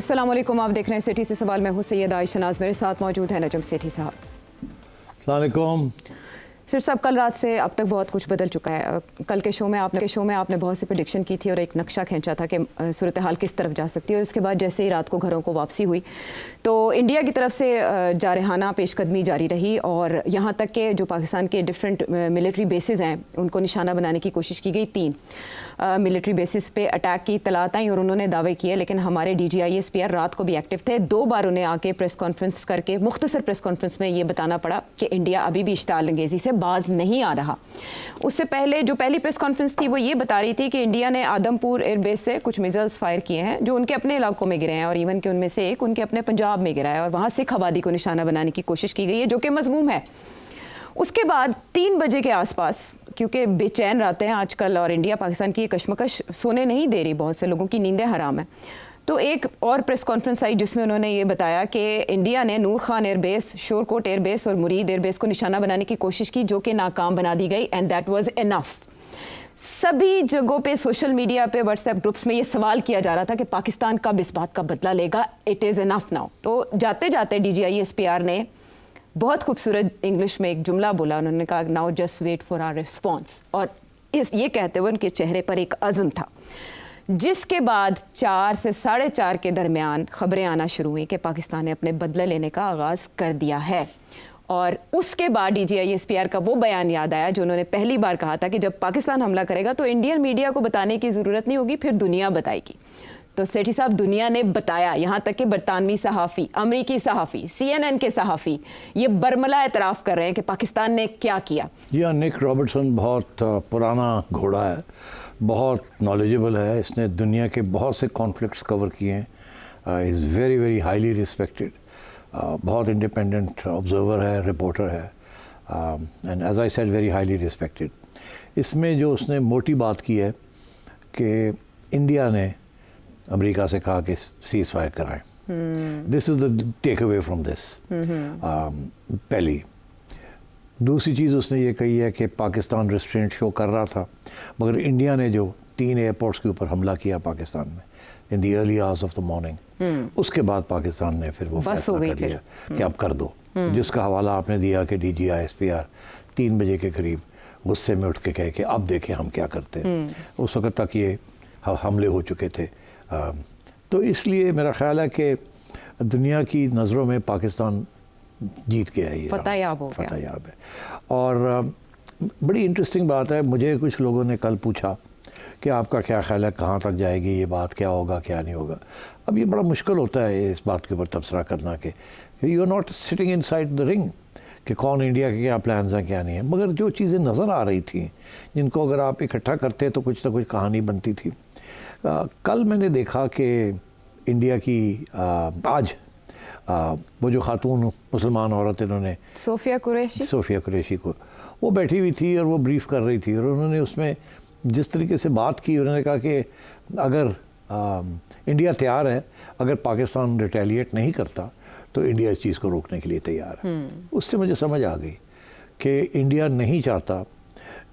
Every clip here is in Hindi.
अस्सलाम वालेकुम, आप देख रहे हैं सिटी से सवाल। मैं हूं सैयद आयशा नाज, मेरे साथ मौजूद है नजम सेठी साहब। अस्सलाम वालेकुम। सर साहब, कल रात से अब तक बहुत कुछ बदल चुका है। कल के शो में आपने बहुत सी प्रेडिक्शन की थी और एक नक्शा खींचा था कि सूरत हाल किस तरफ जा सकती है। और उसके बाद जैसे ही रात को घरों को वापसी हुई तो इंडिया की तरफ से जारहाना पेशकदमी जारी रही और यहाँ तक कि जो पाकिस्तान के डिफरेंट मिलिट्री बेसिस हैं उनको निशाना बनाने की कोशिश की गई। 3 मिलिट्री बेसिस पे अटैक की इतलात आई और उन्होंने दावे किए, लेकिन हमारे DGISPR रात को भी एक्टिव थे। 2 बार उन्हें आके प्रेस कॉन्फ्रेंस करके मुख्तसर प्रेस कॉन्फ्रेंस में ये बताना पड़ा कि इंडिया अभी भी इश्ताल अंगेज़ी से बाज नहीं आ रहा। उससे पहले जो पहली प्रेस कॉन्फ्रेंस थी वो ये बता रही थी कि इंडिया ने आदमपुर एयरबेस से कुछ मिसाइल्स फायर किए हैं जो उनके अपने इलाकों में गिरे हैं और इवन कि उनमें से एक उनके अपने पंजाब में गिरा है और वहाँ सिख आबादी को निशाना बनाने की कोशिश की गई है, जो कि मज़मूम है। उसके बाद 3 बजे के आसपास, क्योंकि बेचैन रहते हैं आजकल और इंडिया पाकिस्तान की कशमकश सोने नहीं दे रही, बहुत से लोगों की नींदें हराम है, तो एक और प्रेस कॉन्फ्रेंस आई जिसमें उन्होंने ये बताया कि इंडिया ने नूर खान एयरबेस, शोरकोट एयरबेस और मुरीद एयरबेस को निशाना बनाने की कोशिश की, जो कि नाकाम बना दी गई। And that was enough. सभी जगहों पे, सोशल मीडिया पे, व्हाट्सएप ग्रुप्स में ये सवाल किया जा रहा था कि पाकिस्तान कब इस बात का बदला लेगा। It is enough now. तो जाते जाते DGISPR ने बहुत खूबसूरत इंग्लिश में एक जुमला बोला। उन्होंने कहा now just wait for our response, और ये कहते हुए उनके चेहरे पर एक अज़्म था। जिसके बाद 4 से 4:30 के दरमियान खबरें आना शुरू हुई कि पाकिस्तान ने अपने बदला लेने का आगाज़ कर दिया है। और उसके बाद DGISPR का वो बयान याद आया जो उन्होंने पहली बार कहा था कि जब पाकिस्तान हमला करेगा तो इंडियन मीडिया को बताने की ज़रूरत नहीं होगी, फिर दुनिया बताएगी। तो सेठी साहब, दुनिया ने बताया, यहाँ तक कि बरतानवी सहाफ़ी, अमरीकी सहाफ़ी, CNN के सहाफ़ी ये बरमला एतराफ़ कर रहे हैं कि पाकिस्तान ने क्या किया। यह निक रॉबर्टसन बहुत पुराना घोड़ा है, बहुत नॉलेजेबल है। इसने दुनिया के बहुत से कॉन्फ्लिक्ट्स कवर किए हैं। Is very very highly respected. बहुत इंडिपेंडेंट ऑब्जर्वर है, रिपोर्टर है, and as I said very highly respected. इसमें जो उसने मोटी बात की है कि इंडिया ने अमेरिका से कहा कि सीज़ फायर कराएं। This is the take away from this. पहली। दूसरी चीज़ उसने ये कही है कि पाकिस्तान रिस्ट्रेंट शो कर रहा था, मगर इंडिया ने जो 3 एयरपोर्ट्स के ऊपर हमला किया पाकिस्तान में in the early hours of the morning, उसके बाद पाकिस्तान ने फिर वो फैसला कर लिया कि अब कर दो। जिसका हवाला आपने दिया कि DGISPR 3 बजे के करीब गुस्से में उठ के कहे कि अब देखें हम क्या करते हैं। उस वक्त तक ये हमले हो चुके थे। तो इसलिए मेरा ख्याल है कि दुनिया की नज़रों में पाकिस्तान जीत गया है, ये फतेहयाब हो गया, फतेहयाब है। और बड़ी इंटरेस्टिंग बात है, मुझे कुछ लोगों ने कल पूछा कि आपका क्या ख्याल है, कहाँ तक जाएगी ये बात, क्या होगा क्या नहीं होगा। अब ये बड़ा मुश्किल होता है इस बात के ऊपर तबसरा करना कि you are not sitting inside the ring कि कौन इंडिया के क्या प्लान्स हैं क्या नहीं है। मगर जो चीज़ें नज़र आ रही थी, जिनको अगर आप इकट्ठा करते तो कुछ ना कुछ कहानी बनती थी। कल मैंने देखा कि इंडिया की आज वो जो खातून मुसलमान औरत, इन्होंने सोफिया कुरैशी को, वो बैठी हुई थी और वो ब्रीफ कर रही थी और उन्होंने उसमें जिस तरीके से बात की, उन्होंने कहा कि अगर इंडिया तैयार है, अगर पाकिस्तान रिटेलिएट नहीं करता तो इंडिया इस चीज़ को रोकने के लिए तैयार है। उससे मुझे समझ आ गई कि इंडिया नहीं चाहता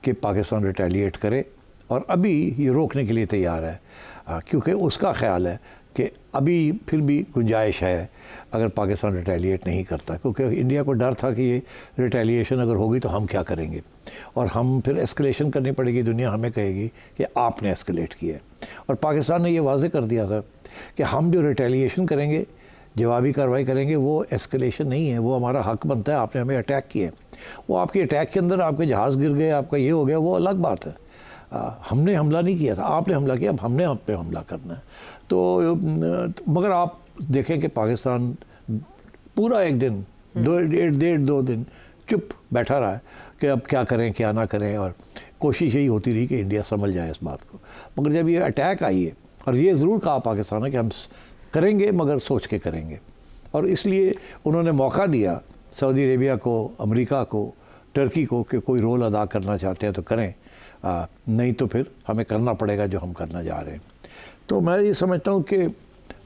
कि पाकिस्तान रिटेलिएट करे और अभी ये रोकने के लिए तैयार है, क्योंकि उसका ख्याल है कि अभी फिर भी गुंजाइश है अगर पाकिस्तान रिटेलिएट नहीं करता, क्योंकि इंडिया को डर था कि ये रिटेलिएशन अगर होगी तो हम क्या करेंगे और हम फिर एस्केलेशन करनी पड़ेगी, दुनिया हमें कहेगी कि आपने एस्केलेट किया है। और पाकिस्तान ने ये वाज़े कर दिया था कि हम जो रिटेलिएशन करेंगे, जवाबी कार्रवाई करेंगे, वो एस्केलेशन नहीं है, वो हमारा हक बनता है। आपने हमें अटैक किया, वो आपके अटैक के अंदर आपके जहाज़ गिर गए, आपका ये हो गया, वो अलग बात है। हमने हमला नहीं किया था, आपने हमला किया, अब हमने आप पे हमला करना है। तो मगर आप देखें कि पाकिस्तान पूरा एक दिन, 2 दिन चुप बैठा रहा है कि अब क्या करें क्या ना करें, और कोशिश यही होती रही कि इंडिया समझ जाए इस बात को। मगर जब ये अटैक आई है, और ये ज़रूर कहा पाकिस्तान ने कि हम करेंगे मगर सोच के करेंगे, और इसलिए उन्होंने मौका दिया सऊदी अरेबिया को, अमेरिका को, टर्की को कि कोई रोल अदा करना चाहते हैं तो करें, नहीं तो फिर हमें करना पड़ेगा जो हम करना जा रहे हैं। तो मैं ये समझता हूँ कि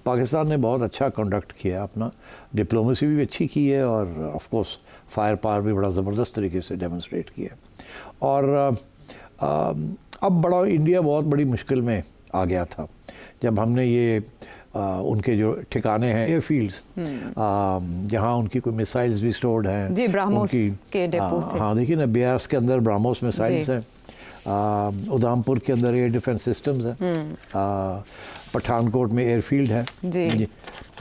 पाकिस्तान ने बहुत अच्छा कंडक्ट किया, अपना डिप्लोमेसी भी अच्छी की है और ऑफ कोर्स फायर पावर भी बड़ा ज़बरदस्त तरीके से डेमोन्स्ट्रेट किया। और अब इंडिया बहुत बड़ी मुश्किल में आ गया था जब हमने ये उनके जो ठिकाने हैं एयरफील्ड्स जहाँ उनकी कोई मिसाइल्स भी स्टोर्ड हैं जी, ब्राह्मोस के डेपोज थे। हाँ देखिए ना, बियास के अंदर ब्राह्मोस मिसाइल्स हैं, उधमपुर के अंदर एयर डिफेंस सिस्टम्स हैं, पठानकोट में एयरफील्ड है जी,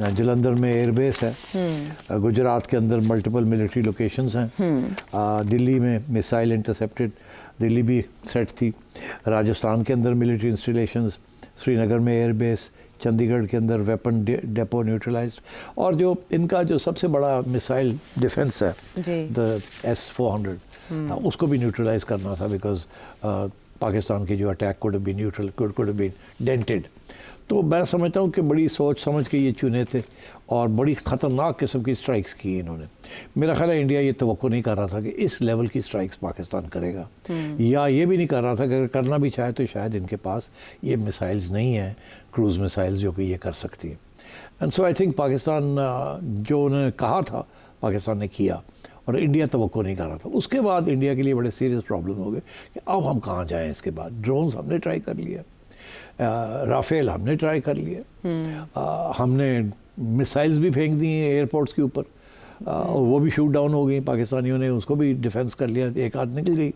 जलंधर में एयरबेस है, गुजरात के अंदर मल्टीपल मिलिट्री लोकेशंस हैं, दिल्ली में मिसाइल इंटरसेप्टेड, दिल्ली भी सेट थी, राजस्थान के अंदर मिलिट्री इंस्टॉलेशंस, श्रीनगर में एयरबेस, चंडीगढ़ के अंदर वेपन डेपो न्यूट्रलाइज्ड, और जो इनका जो सबसे बड़ा मिसाइल डिफेंस है द S-400 उसको भी न्यूट्रलाइज करना था, बिकॉज पाकिस्तान की जो attack could have been dented. तो मैं समझता हूँ कि बड़ी सोच समझ के ये चुने थे और बड़ी ख़तरनाक किस्म की स्ट्राइक्स की इन्होंने। मेरा ख्याल है इंडिया ये तवक्को नहीं कर रहा था कि इस लेवल की स्ट्राइक्स पाकिस्तान करेगा, या ये भी नहीं कर रहा था कि अगर करना भी चाहे तो शायद इनके पास ये मिसाइल्स नहीं हैं, क्रूज़ मिसाइल्स जो कि ये कर सकती है। And so I think Pakistan जो उन्होंने कहा था पाकिस्तान ने किया, और इंडिया तवक्को नहीं कर रहा था। उसके बाद इंडिया के लिए बड़े सीरियस प्रॉब्लम हो गए कि अब हम कहाँ जाएँ। इसके बाद ड्रोन्स हमने ट्राई कर लिया, राफेल हमने ट्राई कर लिया, हमने मिसाइल्स भी फेंक दी हैं एयरपोर्ट्स के ऊपर, और वो भी शूट डाउन हो गई, पाकिस्तानियों ने उसको भी डिफेंस कर लिया, एक आध निकल गई।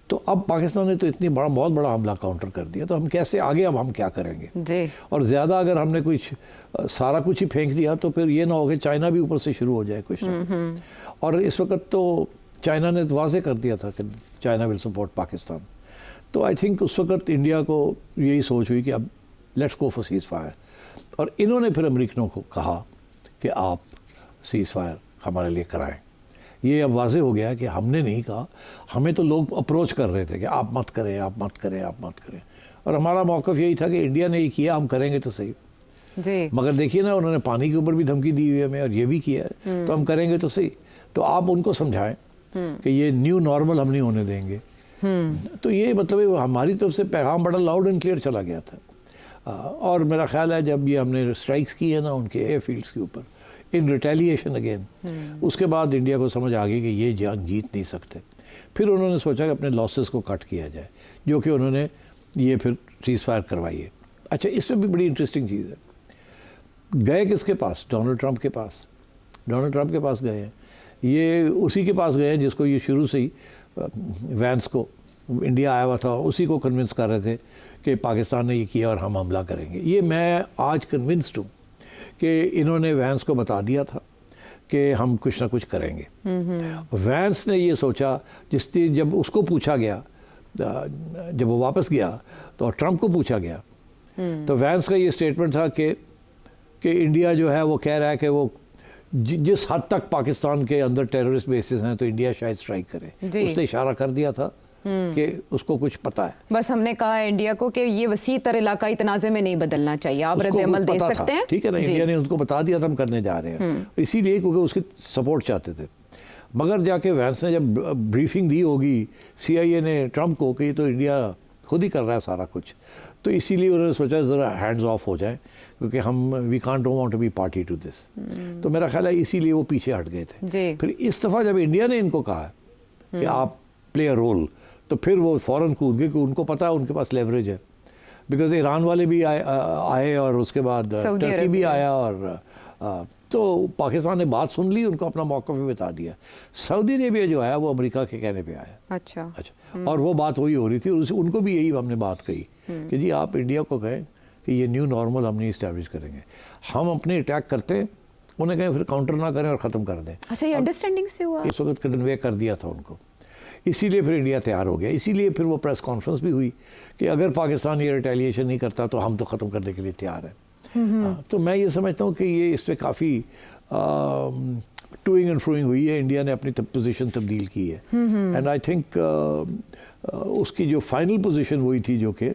तो अब पाकिस्तान ने तो बहुत बड़ा हमला काउंटर कर दिया, तो हम कैसे आगे, अब हम क्या करेंगे जी। और ज़्यादा अगर हमने कुछ सारा कुछ ही फेंक दिया तो फिर ये ना हो कि चाइना भी ऊपर से शुरू हो जाए कुछ। और इस वक्त तो चाइना ने वाज़े कर दिया था कि चाइना विल सपोर्ट पाकिस्तान। तो आई थिंक उस वक्त इंडिया को यही सोच हुई कि अब let's go for seize fire, और इन्होंने फिर अमेरिकनों को कहा कि आप सीज़ फायर हमारे लिए कराएं। ये अब वाज़े हो गया कि हमने नहीं कहा, हमें तो लोग अप्रोच कर रहे थे कि आप मत करें, आप मत करें, आप मत करें, और हमारा मौक़िफ़ यही था कि इंडिया ने ये किया, हम करेंगे तो सही जी। मगर देखिए ना, उन्होंने पानी के ऊपर भी धमकी दी हुई है हमें, और ये भी किया है, तो हम करेंगे तो सही। तो आप उनको समझाएं कि ये न्यू नॉर्मल हम नहीं होने देंगे। तो ये मतलब हमारी तरफ से पैगाम बड़ा लाउड एंड क्लियर चला गया था। और मेरा ख्याल है जब ये हमने स्ट्राइक्स की है ना उनके एयरफील्ड्स के ऊपर इन रिटेलिएशन अगेन, उसके बाद इंडिया को समझ आ गई कि ये जंग जीत नहीं सकते। फिर उन्होंने सोचा कि अपने लॉसेस को कट किया जाए, जो कि उन्होंने ये फिर सीज़ फायर करवाई है। अच्छा, इसमें भी बड़ी इंटरेस्टिंग चीज़ है, गए किसके पास? डोनाल्ड ट्रंप के पास। डोनाल्ड ट्रंप के पास गए हैं, ये उसी के पास गए हैं जिसको ये शुरू से ही वैंस को, इंडिया आया हुआ था, उसी को कन्विंस कर रहे थे कि पाकिस्तान ने ये किया और हम हमला करेंगे। ये मैं आज कन्विंस्ड हूँ कि इन्होंने वैंस को बता दिया था कि हम कुछ ना कुछ करेंगे। वैंस ने ये सोचा, जब उसको पूछा गया, जब वो वापस गया तो ट्रंप को पूछा गया, तो वैंस का ये स्टेटमेंट था कि इंडिया जो है वो कह रहा है कि वो जिस हद तक पाकिस्तान के अंदर टेररिस्ट बेसिस हैं तो इंडिया शायद स्ट्राइक करे। उसने इशारा कर दिया था कि उसको कुछ पता है। बस हमने कहा इंडिया को कि ये वसी तर इलाकाई तनाज़े में नहीं बदलना चाहिए, आप रद्द-ए-अमल दे सकते हैं, ठीक है ना। इंडिया ने उनको बता दिया था हम करने जा रहे हैं, इसीलिए क्योंकि उसकी सपोर्ट चाहते थे। मगर जाके वैंस ने जब ब्रीफिंग दी होगी CIA ने ट्रंप को कि तो इंडिया खुद ही कर रहा है सारा कुछ, तो इसीलिए उन्होंने सोचा ज़रा हैंड्स ऑफ हो जाए, क्योंकि हम we can't don't want to be party to this. तो मेरा ख्याल है इसीलिए वो पीछे हट गए थे। फिर इस दफ़ा जब इंडिया ने इनको कहा कि आप प्ले अ रोल, तो फिर वो फ़ौरन कूद गए, कि उनको पता है उनके पास लेवरेज है, बिकॉज ईरान वाले भी आए और उसके बाद टर्की भी आया, और तो पाकिस्तान ने बात सुन ली, उनको अपना मौक़िफ़ भी बता दिया। सऊदी अरेबिया जो आया वो अमेरिका के कहने पे आया। अच्छा, और वो बात वही हो रही थी, और उनको भी यही हमने बात कही कि जी आप इंडिया को कहें कि ये न्यू नॉर्मल हम नहीं इस्टेब्लिश करेंगे, हम अपने अटैक करते हैं, उन्हें कहें फिर काउंटर ना करें और ख़त्म कर दें। अच्छा, ये अंडरस्टैंडिंग से हुआ, इस वक्त कन्वे कर दिया था उनको, इसीलिए फिर इंडिया तैयार हो गया। इसीलिए फिर वो प्रेस कॉन्फ्रेंस भी हुई कि अगर पाकिस्तान ये रिटेलिएशन नहीं करता तो हम तो ख़त्म करने के लिए तैयार हैं। तो मैं ये समझता हूँ कि ये इस पर काफ़ी टूइंग एंड फ्रोइंग हुई है, इंडिया ने अपनी पोजीशन तब्दील की है, एंड आई थिंक उसकी जो फाइनल पोजीशन वही थी जो कि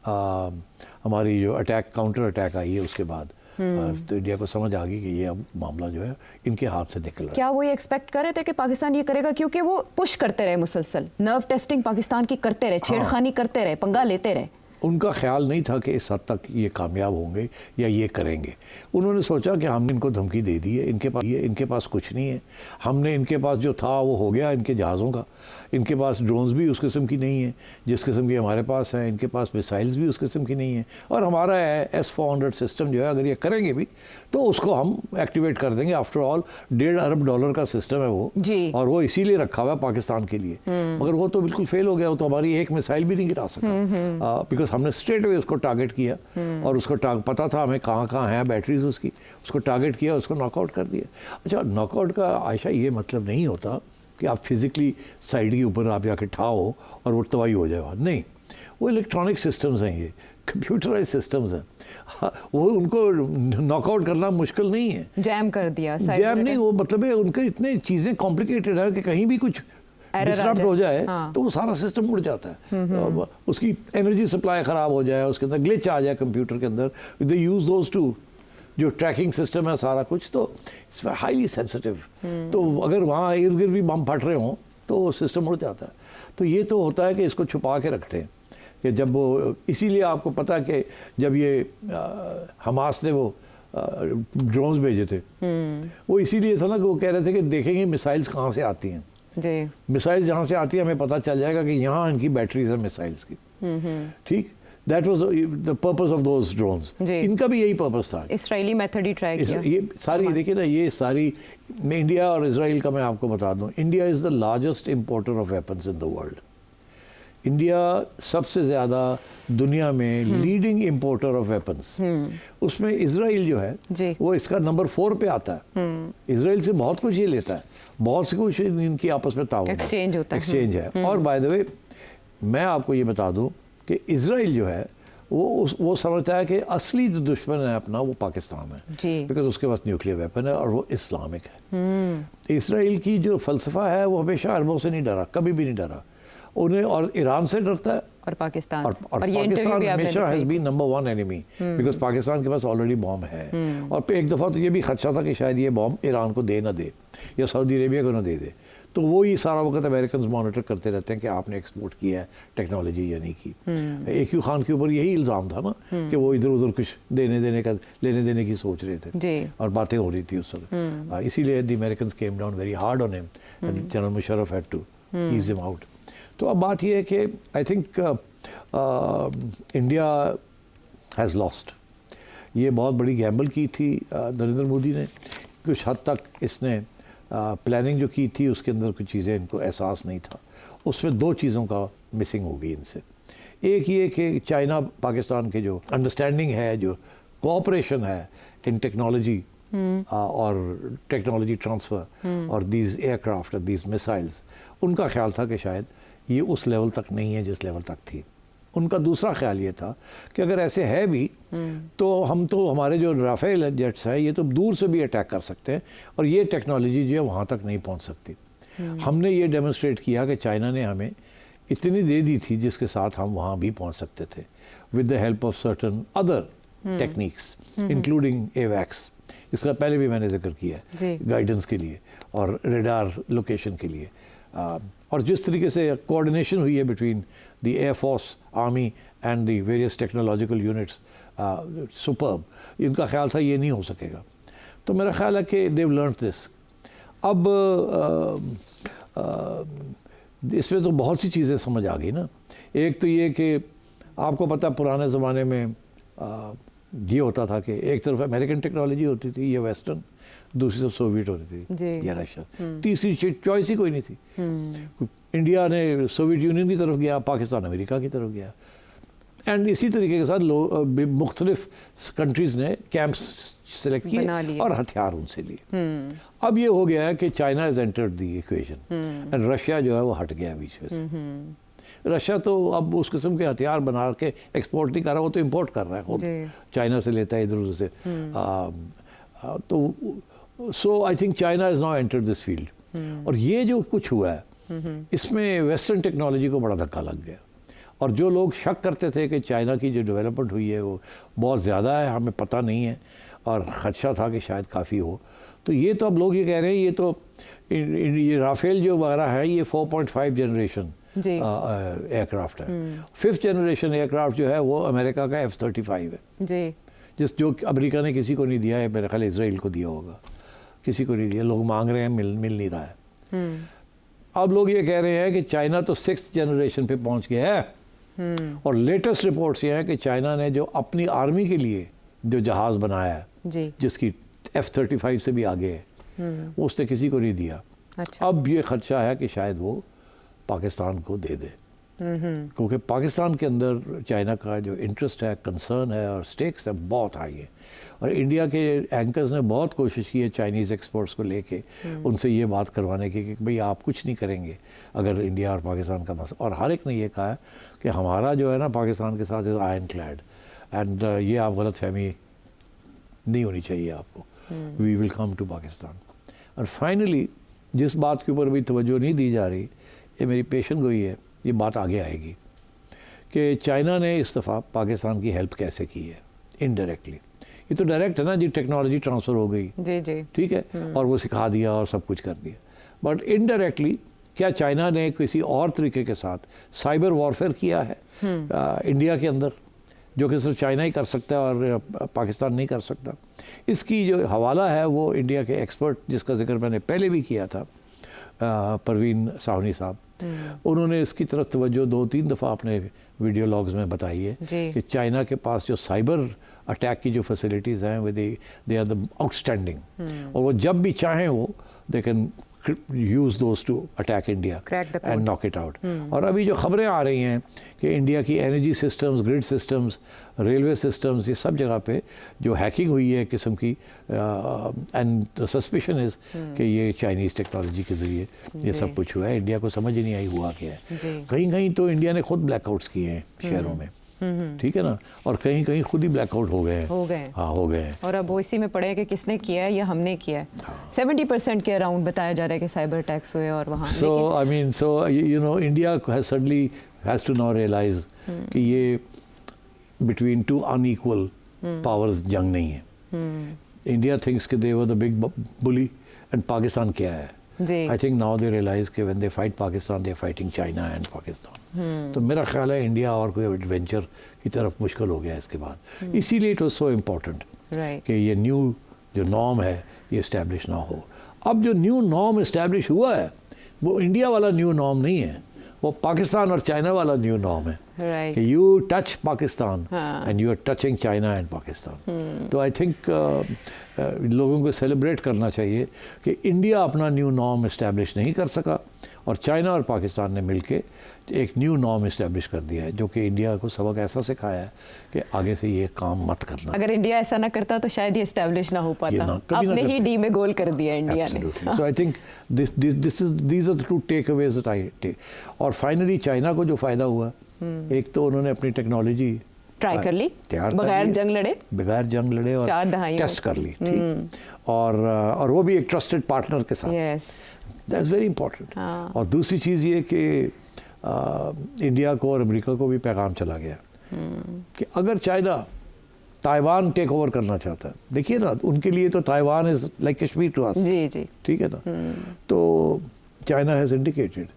हमारी जो काउंटर अटैक आई है उसके बाद, तो इंडिया को समझ आ गई कि ये अब मामला जो है इनके हाथ से निकल रहा है। क्या वो ये एक्सपेक्ट कर रहे थे कि पाकिस्तान ये करेगा, क्योंकि वो पुश करते रहे मुसलसल, नर्व टेस्टिंग पाकिस्तान की करते रहे, छेड़खानी करते रहे, पंगा लेते रहे, उनका ख्याल नहीं था कि इस हद तक ये कामयाब होंगे या ये करेंगे। उन्होंने सोचा कि हमने इनको धमकी दे दी है, इनके पास कुछ नहीं है, हमने इनके पास जो था वो हो गया इनके जहाज़ों का, इनके पास ड्रोन्स भी उस किस्म की नहीं है जिस किस्म की हमारे पास है, इनके पास मिसाइल्स भी उस किस्म की नहीं है, और हमारा S-400 सिस्टम जो है अगर ये करेंगे भी तो उसको हम एक्टिवेट कर देंगे। आफ्टर ऑल $1.5 अरब का सिस्टम है वो जी। और वो इसीलिए रखा हुआ है पाकिस्तान के लिए, मगर वो तो बिल्कुल फेल हो गया, वो तो हमारी एक मिसाइल भी नहीं गिरा सका बिकॉज हमने स्ट्रेट वे उसको टारगेट किया और उसको पता था हमें कहाँ कहाँ है बैटरीज उसकी, उसको टारगेट किया, उसको नॉकआउट कर दिया। अच्छा, नॉकआउट का आयशा ये मतलब नहीं होता कि आप फिज़िकली साइड के ऊपर आप जाके ठाओ और वो तबाही हो जाएगा, नहीं, वो इलेक्ट्रॉनिक सिस्टम्स हैं, ये कंप्यूटराइज सिस्टम्स हैं, वो उनको नॉकआउट करना मुश्किल नहीं है। जैम कर दिया, जैम नहीं, वो मतलब है उनके इतने चीज़ें कॉम्प्लिकेटेड है कि कहीं भी कुछ डिस्टर्ब हो जाए तो वो सारा सिस्टम उड़ जाता है, उसकी एनर्जी सप्लाई ख़राब हो जाए, उसके अंदर ग्लिच आ जाए कंप्यूटर के अंदर, दे यूज़ दोज टू जो ट्रैकिंग सिस्टम है सारा कुछ, तो इट्स हाईली सेंसिटिव। तो अगर वहाँ इर्द गिर्द भी बम फट रहे हों तो सिस्टम उड़ जाता है। तो ये तो होता है कि इसको छुपा के रखते हैं कि जब वो, इसीलिए आपको पता कि जब ये हमास ने वो ड्रोन्स भेजे थे वो इसीलिए था ना कि वो कह रहे थे कि देखेंगे मिसाइल्स कहाँ से आती हैं जी। मिसाइल्स जहाँ से आती है हमें पता चल जाएगा कि यहाँ इनकी बैटरीज है मिसाइल्स की, ठीक, that was the purpose of those drones. इनका भी यही पर्पस था, इसराइली मेथड ही ट्राई किया। ये सारी देखिए ना, ये सारी इंडिया और इसराइल का मैं आपको बता दूं, India is the largest importer of weapons in the world. India सबसे ज़्यादा दुनिया में लीडिंग इंपोर्टर ऑफ वेपन्स, उसमें इसराइल जो है वो इसका नंबर 4 पे आता है। इसराइल से बहुत कुछ ये लेता है, बहुत से कुछ इनकी आपस में ताउन एक्सचेंज होता है, एक्सचेंज है। और बाय द वे मैं आपको ये बता दूं कि इसराइल जो है वो समझता है कि असली जो दुश्मन है अपना वो पाकिस्तान है, बिकॉज उसके पास न्यूक्लियर वेपन है और वो इस्लामिक है। इसराइल की जो फ़लसफ़ा है वो हमेशा अरबों से नहीं डरा, कभी भी नहीं डरा उन्हें, और ईरान से डरता है और पाकिस्तान और पाकिस्तान हमेशा has been number 1 enemy, because Pakistan के पास ऑलरेडी बॉम्ब है। और एक दफ़ा तो ये भी खदशा था कि शायद ये बॉम्ब ईरान को दे ना दे या सऊदी अरेबिया को ना दे दे, तो वो ही सारा वक्त अमेरिकन मॉनिटर करते रहते हैं कि आपने एक्सपोर्ट किया है टेक्नोलॉजी या नहीं की। AQ खान के ऊपर यही इल्ज़ाम था ना कि वो इधर उधर कुछ लेने देने की सोच रहे थे और बातें हो रही थी उस वक्त, इसीलिए the American came down very hard on him, General Musharraf had to ease him out. तो अब बात यह है कि I think India has lost, ये बहुत बड़ी गैम्बल की थी नरेंद्र मोदी ने, कुछ हद तक इसने प्लानिंग जो की थी उसके अंदर कुछ चीज़ें इनको एहसास नहीं था, उसमें 2 चीज़ों का मिसिंग हो गई इनसे। एक ये कि चाइना पाकिस्तान के जो अंडरस्टैंडिंग है, जो कोऑपरेशन है इन टेक्नोलॉजी और टेक्नोलॉजी ट्रांसफ़र और दीज एयरक्राफ्ट और दीज मिसाइल्स, उनका ख्याल था कि शायद ये उस लेवल तक नहीं है जिस लेवल तक थी। उनका दूसरा ख्याल ये था कि अगर ऐसे है भी तो हम तो हमारे जो राफेल जेट्स हैं ये तो दूर से भी अटैक कर सकते हैं और ये टेक्नोलॉजी जो है वहाँ तक नहीं पहुँच सकती। हमने ये डेमोन्स्ट्रेट किया कि चाइना ने हमें इतनी दे दी थी जिसके साथ हम वहाँ भी पहुँच सकते थे with the help of certain other techniques including एवैक्स, इसका पहले भी मैंने जिक्र किया है, गाइडेंस के लिए और रेडार लोकेशन के लिए। और जिस तरीके से कोऑर्डिनेशन हुई है between the air force, army and the various technological units, superb. इनका ख्याल था ये नहीं हो सकेगा, तो मेरा ख्याल है कि देव लर्न दिस। अब इसमें तो बहुत सी चीज़ें समझ आ गई ना। एक तो ये कि आपको पता पुराने ज़माने में ये होता था कि एक तरफ अमेरिकन टेक्नोलॉजी होती थी, ये वेस्टर्न, दूसरी तरफ सोवियत होती थी या रशिया, तीसरी चॉइस ही कोई नहीं थी। इंडिया ने सोवियत यूनियन की तरफ गया, पाकिस्तान अमेरिका की तरफ गया, एंड इसी तरीके के साथ मुख्तलिफ कंट्रीज़ ने कैंप्स सेलेक्ट किए और हथियार उनसे लिए। अब ये हो गया है कि China is entered the equation and Russia जो है वो हट गया बीच में से। रशिया तो अब उस किस्म के हथियार बना के एक्सपोर्ट नहीं कर रहा, वो तो इंपोर्ट कर रहा है खुद, चाइना से लेता है इधर उधर से। तो so I think China is now entered this field. और ये जो कुछ हुआ है इसमें वेस्टर्न टेक्नोलॉजी को बड़ा धक्का लग गया, और जो लोग शक करते थे कि चाइना की जो डेवलपमेंट हुई है वो बहुत ज़्यादा है, हमें पता नहीं है, और ख़दशा था कि शायद काफ़ी हो, तो ये तो अब लोग ये कह रहे हैं ये तो ये राफेल जो वगैरह है ये 4.5 जनरेशन जी। एयरक्राफ्ट है। 5th जनरेशन एयरक्राफ्ट जो है वो अमेरिका का F-35 है, जी। जो अमेरिका ने किसी को नहीं दिया है, मेरे ख्याल इसराइल को दिया होगा, किसी को नहीं दिया, लोग मांग रहे हैं, मिल नहीं रहा है। अब लोग ये कह रहे हैं कि चाइना तो 6th जनरेशन पे पहुंच गया है, और लेटेस्ट रिपोर्ट्स ये हैं कि चाइना ने जो अपनी आर्मी के लिए जो जहाज़ बनाया है, जी। जिसकी F-35 से भी आगे है, वो उसने किसी को नहीं दिया। अच्छा। अब ये खदशा है कि शायद वो पाकिस्तान को दे दे, क्योंकि पाकिस्तान के अंदर चाइना का जो इंटरेस्ट है, कंसर्न है और स्टेक्स है बहुत हाई है। और इंडिया के एंकर्स ने बहुत कोशिश की है चाइनीज़ एक्सपोर्ट्स को लेके उनसे ये बात करवाने की कि भाई आप कुछ नहीं करेंगे अगर इंडिया और पाकिस्तान का मसला। और हर एक ने ये कहा है कि हमारा जो है ना पाकिस्तान के साथ इज़ आयरन क्लैड, एंड ये आप गलत फहमी नहीं होनी चाहिए आपको, we will come to Pakistan. और फाइनली जिस बात के ऊपर भी तवज्जो नहीं दी जा रही, ये मेरी पेशन गोई है, ये बात आगे आएगी कि चाइना ने इस दफ़ा पाकिस्तान की हेल्प कैसे की है इनडायरेक्टली। ये तो डायरेक्ट है ना जी, टेक्नोलॉजी ट्रांसफ़र हो गई, जी जी, ठीक है, और वो सिखा दिया और सब कुछ कर दिया। बट इनडायरेक्टली क्या चाइना ने किसी और तरीके के साथ साइबर वॉरफेयर किया है इंडिया के अंदर, जो कि सिर्फ चाइना ही कर सकता है और पाकिस्तान नहीं कर सकता? इसकी जो हवाला है वो इंडिया के एक्सपर्ट, जिसका जिक्र मैंने पहले भी किया था, परवीन साहनी साहब, उन्होंने इसकी तरफ तवज्जो 2-3 दफ़ा अपने वीडियो लॉग्स में बताई है कि चाइना के पास जो साइबर अटैक की जो फैसिलिटीज़ हैं वो दे आर द आउटस्टैंडिंग, और वो जब भी चाहें वो they can use those two attack India and knock it out. और अभी जो खबरें आ रही हैं कि इंडिया की energy systems, grid systems, railway systems, ये सब जगह पे जो हैकिंग हुई है किस्म की, एंड सस्पिशन इज़ कि ये चाइनीज़ टेक्नोलॉजी के ज़रिए ये सब कुछ हुआ है। इंडिया को समझ ही नहीं आई हुआ क्या है। कहीं कहीं तो इंडिया ने खुद ब्लैकआउट्स किए हैं शहरों में, ठीक है ना, और कहीं कहीं खुद ही ब्लैकआउट हो गए हैं। हाँ, हो गए हैं। और अब वो इसी में पड़े हैं कि किसने किया है या हमने किया है। 70% के अराउंड बताया जा रहा है कि साइबर अटैक्स हुए और वहाँ। So I mean, so you know, India has to now realize कि ये बिटवीन टू अनइक्वल पावर्स जंग नहीं है। इंडिया थिंक्स कि they were the big bully and Pakistan क्या है। I think now they realize कि when they fight Pakistan, they are fighting China and Pakistan. तो मेरा ख्याल है इंडिया और कोई एडवेंचर की तरफ मुश्किल हो गया इसके बाद। इसीलिए इट वॉज सो इम्पोर्टेंट कि ये न्यू जो नॉर्म है ये इस्टेब्लिश ना हो। अब जो न्यू नॉर्म इस्टेब्लिश हुआ है वो इंडिया वाला न्यू नॉर्म नहीं है, वो पाकिस्तान और चाइना वाला न्यू नॉर्म है कि you touch Pakistan and you are touching China and Pakistan. तो आई थिंक लोगों को सेलिब्रेट करना चाहिए कि इंडिया अपना न्यू नॉर्म इस्टेब्लिश नहीं कर सका और चाइना और पाकिस्तान ने मिलके एक न्यू नॉर्म इस्टेब्लिश कर दिया है, जो कि इंडिया को सबक ऐसा सिखाया है कि आगे से ये काम मत करना। अगर इंडिया ऐसा ना करता तो शायद ये इस्टेब्लिश ना हो पाता। अपने ही डी में गोल कर दिया इंडिया ने। So I think these are the two takeaways that I take. और फाइनली चाइना को जो फ़ायदा हुआ, एक तो उन्होंने अपनी टेक्नोलॉजी ट्राई कर ली, बगैर जंग लड़े और 4 दहाई टेस्ट कर ली, ठीक, और वो भी एक ट्रस्टेड पार्टनर के साथ। That is very important. और दूसरी चीज़ ये कि इंडिया को और अमेरिका को भी पैगाम चला गया कि अगर चाइना ताइवान टेक ओवर करना चाहता है, देखिए ना, उनके लिए तो Taiwan is like Kashmir to us, जी, ठीक है ना। तो चाइना हैज़ इंडिकेटेड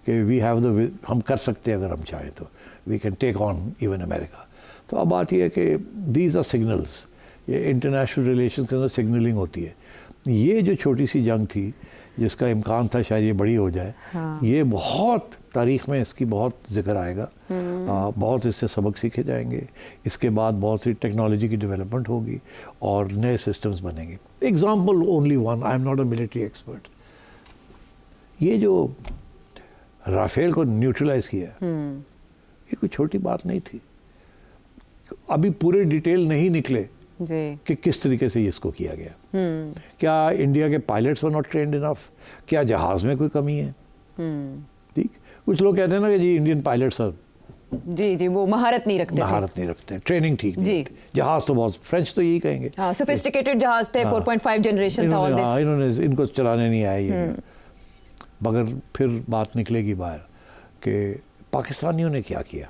कि वी हैव द, हम कर सकते हैं अगर हम चाहें तो, we can take on even America. तो अब बात यह है कि दीज आर सिग्नल्स, ये इंटरनेशनल रिलेशन के अंदर सिग्नलिंग होती है। ये जो छोटी सी जंग थी जिसका इम्कान था शायद ये बड़ी हो जाए, ये बहुत तारीख़ में इसकी बहुत जिक्र आएगा, बहुत इससे सबक सीखे जाएंगे। इसके बाद बहुत सी टेक्नोलॉजी की डेवलपमेंट होगी और नए सिस्टम्स बनेंगे। Example only one, I am not a military expert, ये जो राफेल को न्यूट्रलाइज किया ये कोई छोटी बात नहीं थी। अभी पूरे डिटेल नहीं निकले कि किस तरीके से इसको किया गया। क्या इंडिया के pilots are not trained enough? क्या जहाज में कोई कमी है? ठीक, कुछ लोग कहते हैं ना कि जी इंडियन पायलट्स आर, जी वो महारत नहीं रखते, ट्रेनिंग ठीक नहीं होती। जहाज तो बहुत, फ्रेंच तो यही कहेंगे, सोफिस्टिकेटेड जहाज थे, 4.5 जनरेशन था, ऑल दिस इन्होंने इनको चलाने नहीं आया ये। मगर फिर बात निकलेगी बाहर कि पाकिस्तानियों ने क्या किया,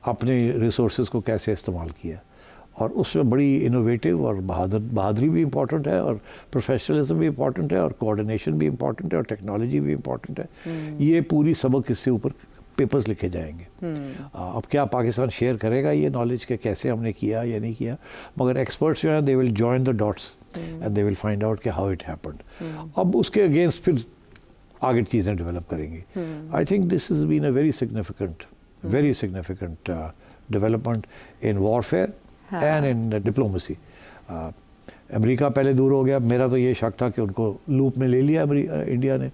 अपने रिसोर्सेज को कैसे इस्तेमाल किया और उसमें बड़ी इनोवेटिव और बहादुरी भी इम्पॉर्टेंट है, और प्रोफेशनलिज्म भी इम्पॉर्टेंट है, और कोऑर्डिनेशन भी इम्पॉर्टेंट है, और टेक्नोलॉजी भी इम्पॉर्टेंट है। ये पूरी सबक इससे ऊपर पेपर्स लिखे जाएंगे। अब क्या पाकिस्तान शेयर करेगा ये नॉलेज के कैसे हमने किया या नहीं किया, मगर एक्सपर्ट्स जो हैं they will join the dots and they will find out कि हाउ इट हैपेंड। अब उसके अगेंस्ट फिर आगे चीज़ें डेवलप करेंगी। I think this is been a very significant development in warfare and in diplomacy. America पहले दूर हो गया, मेरा तो ये शक था कि उनको लूप में ले लिया इंडिया ने।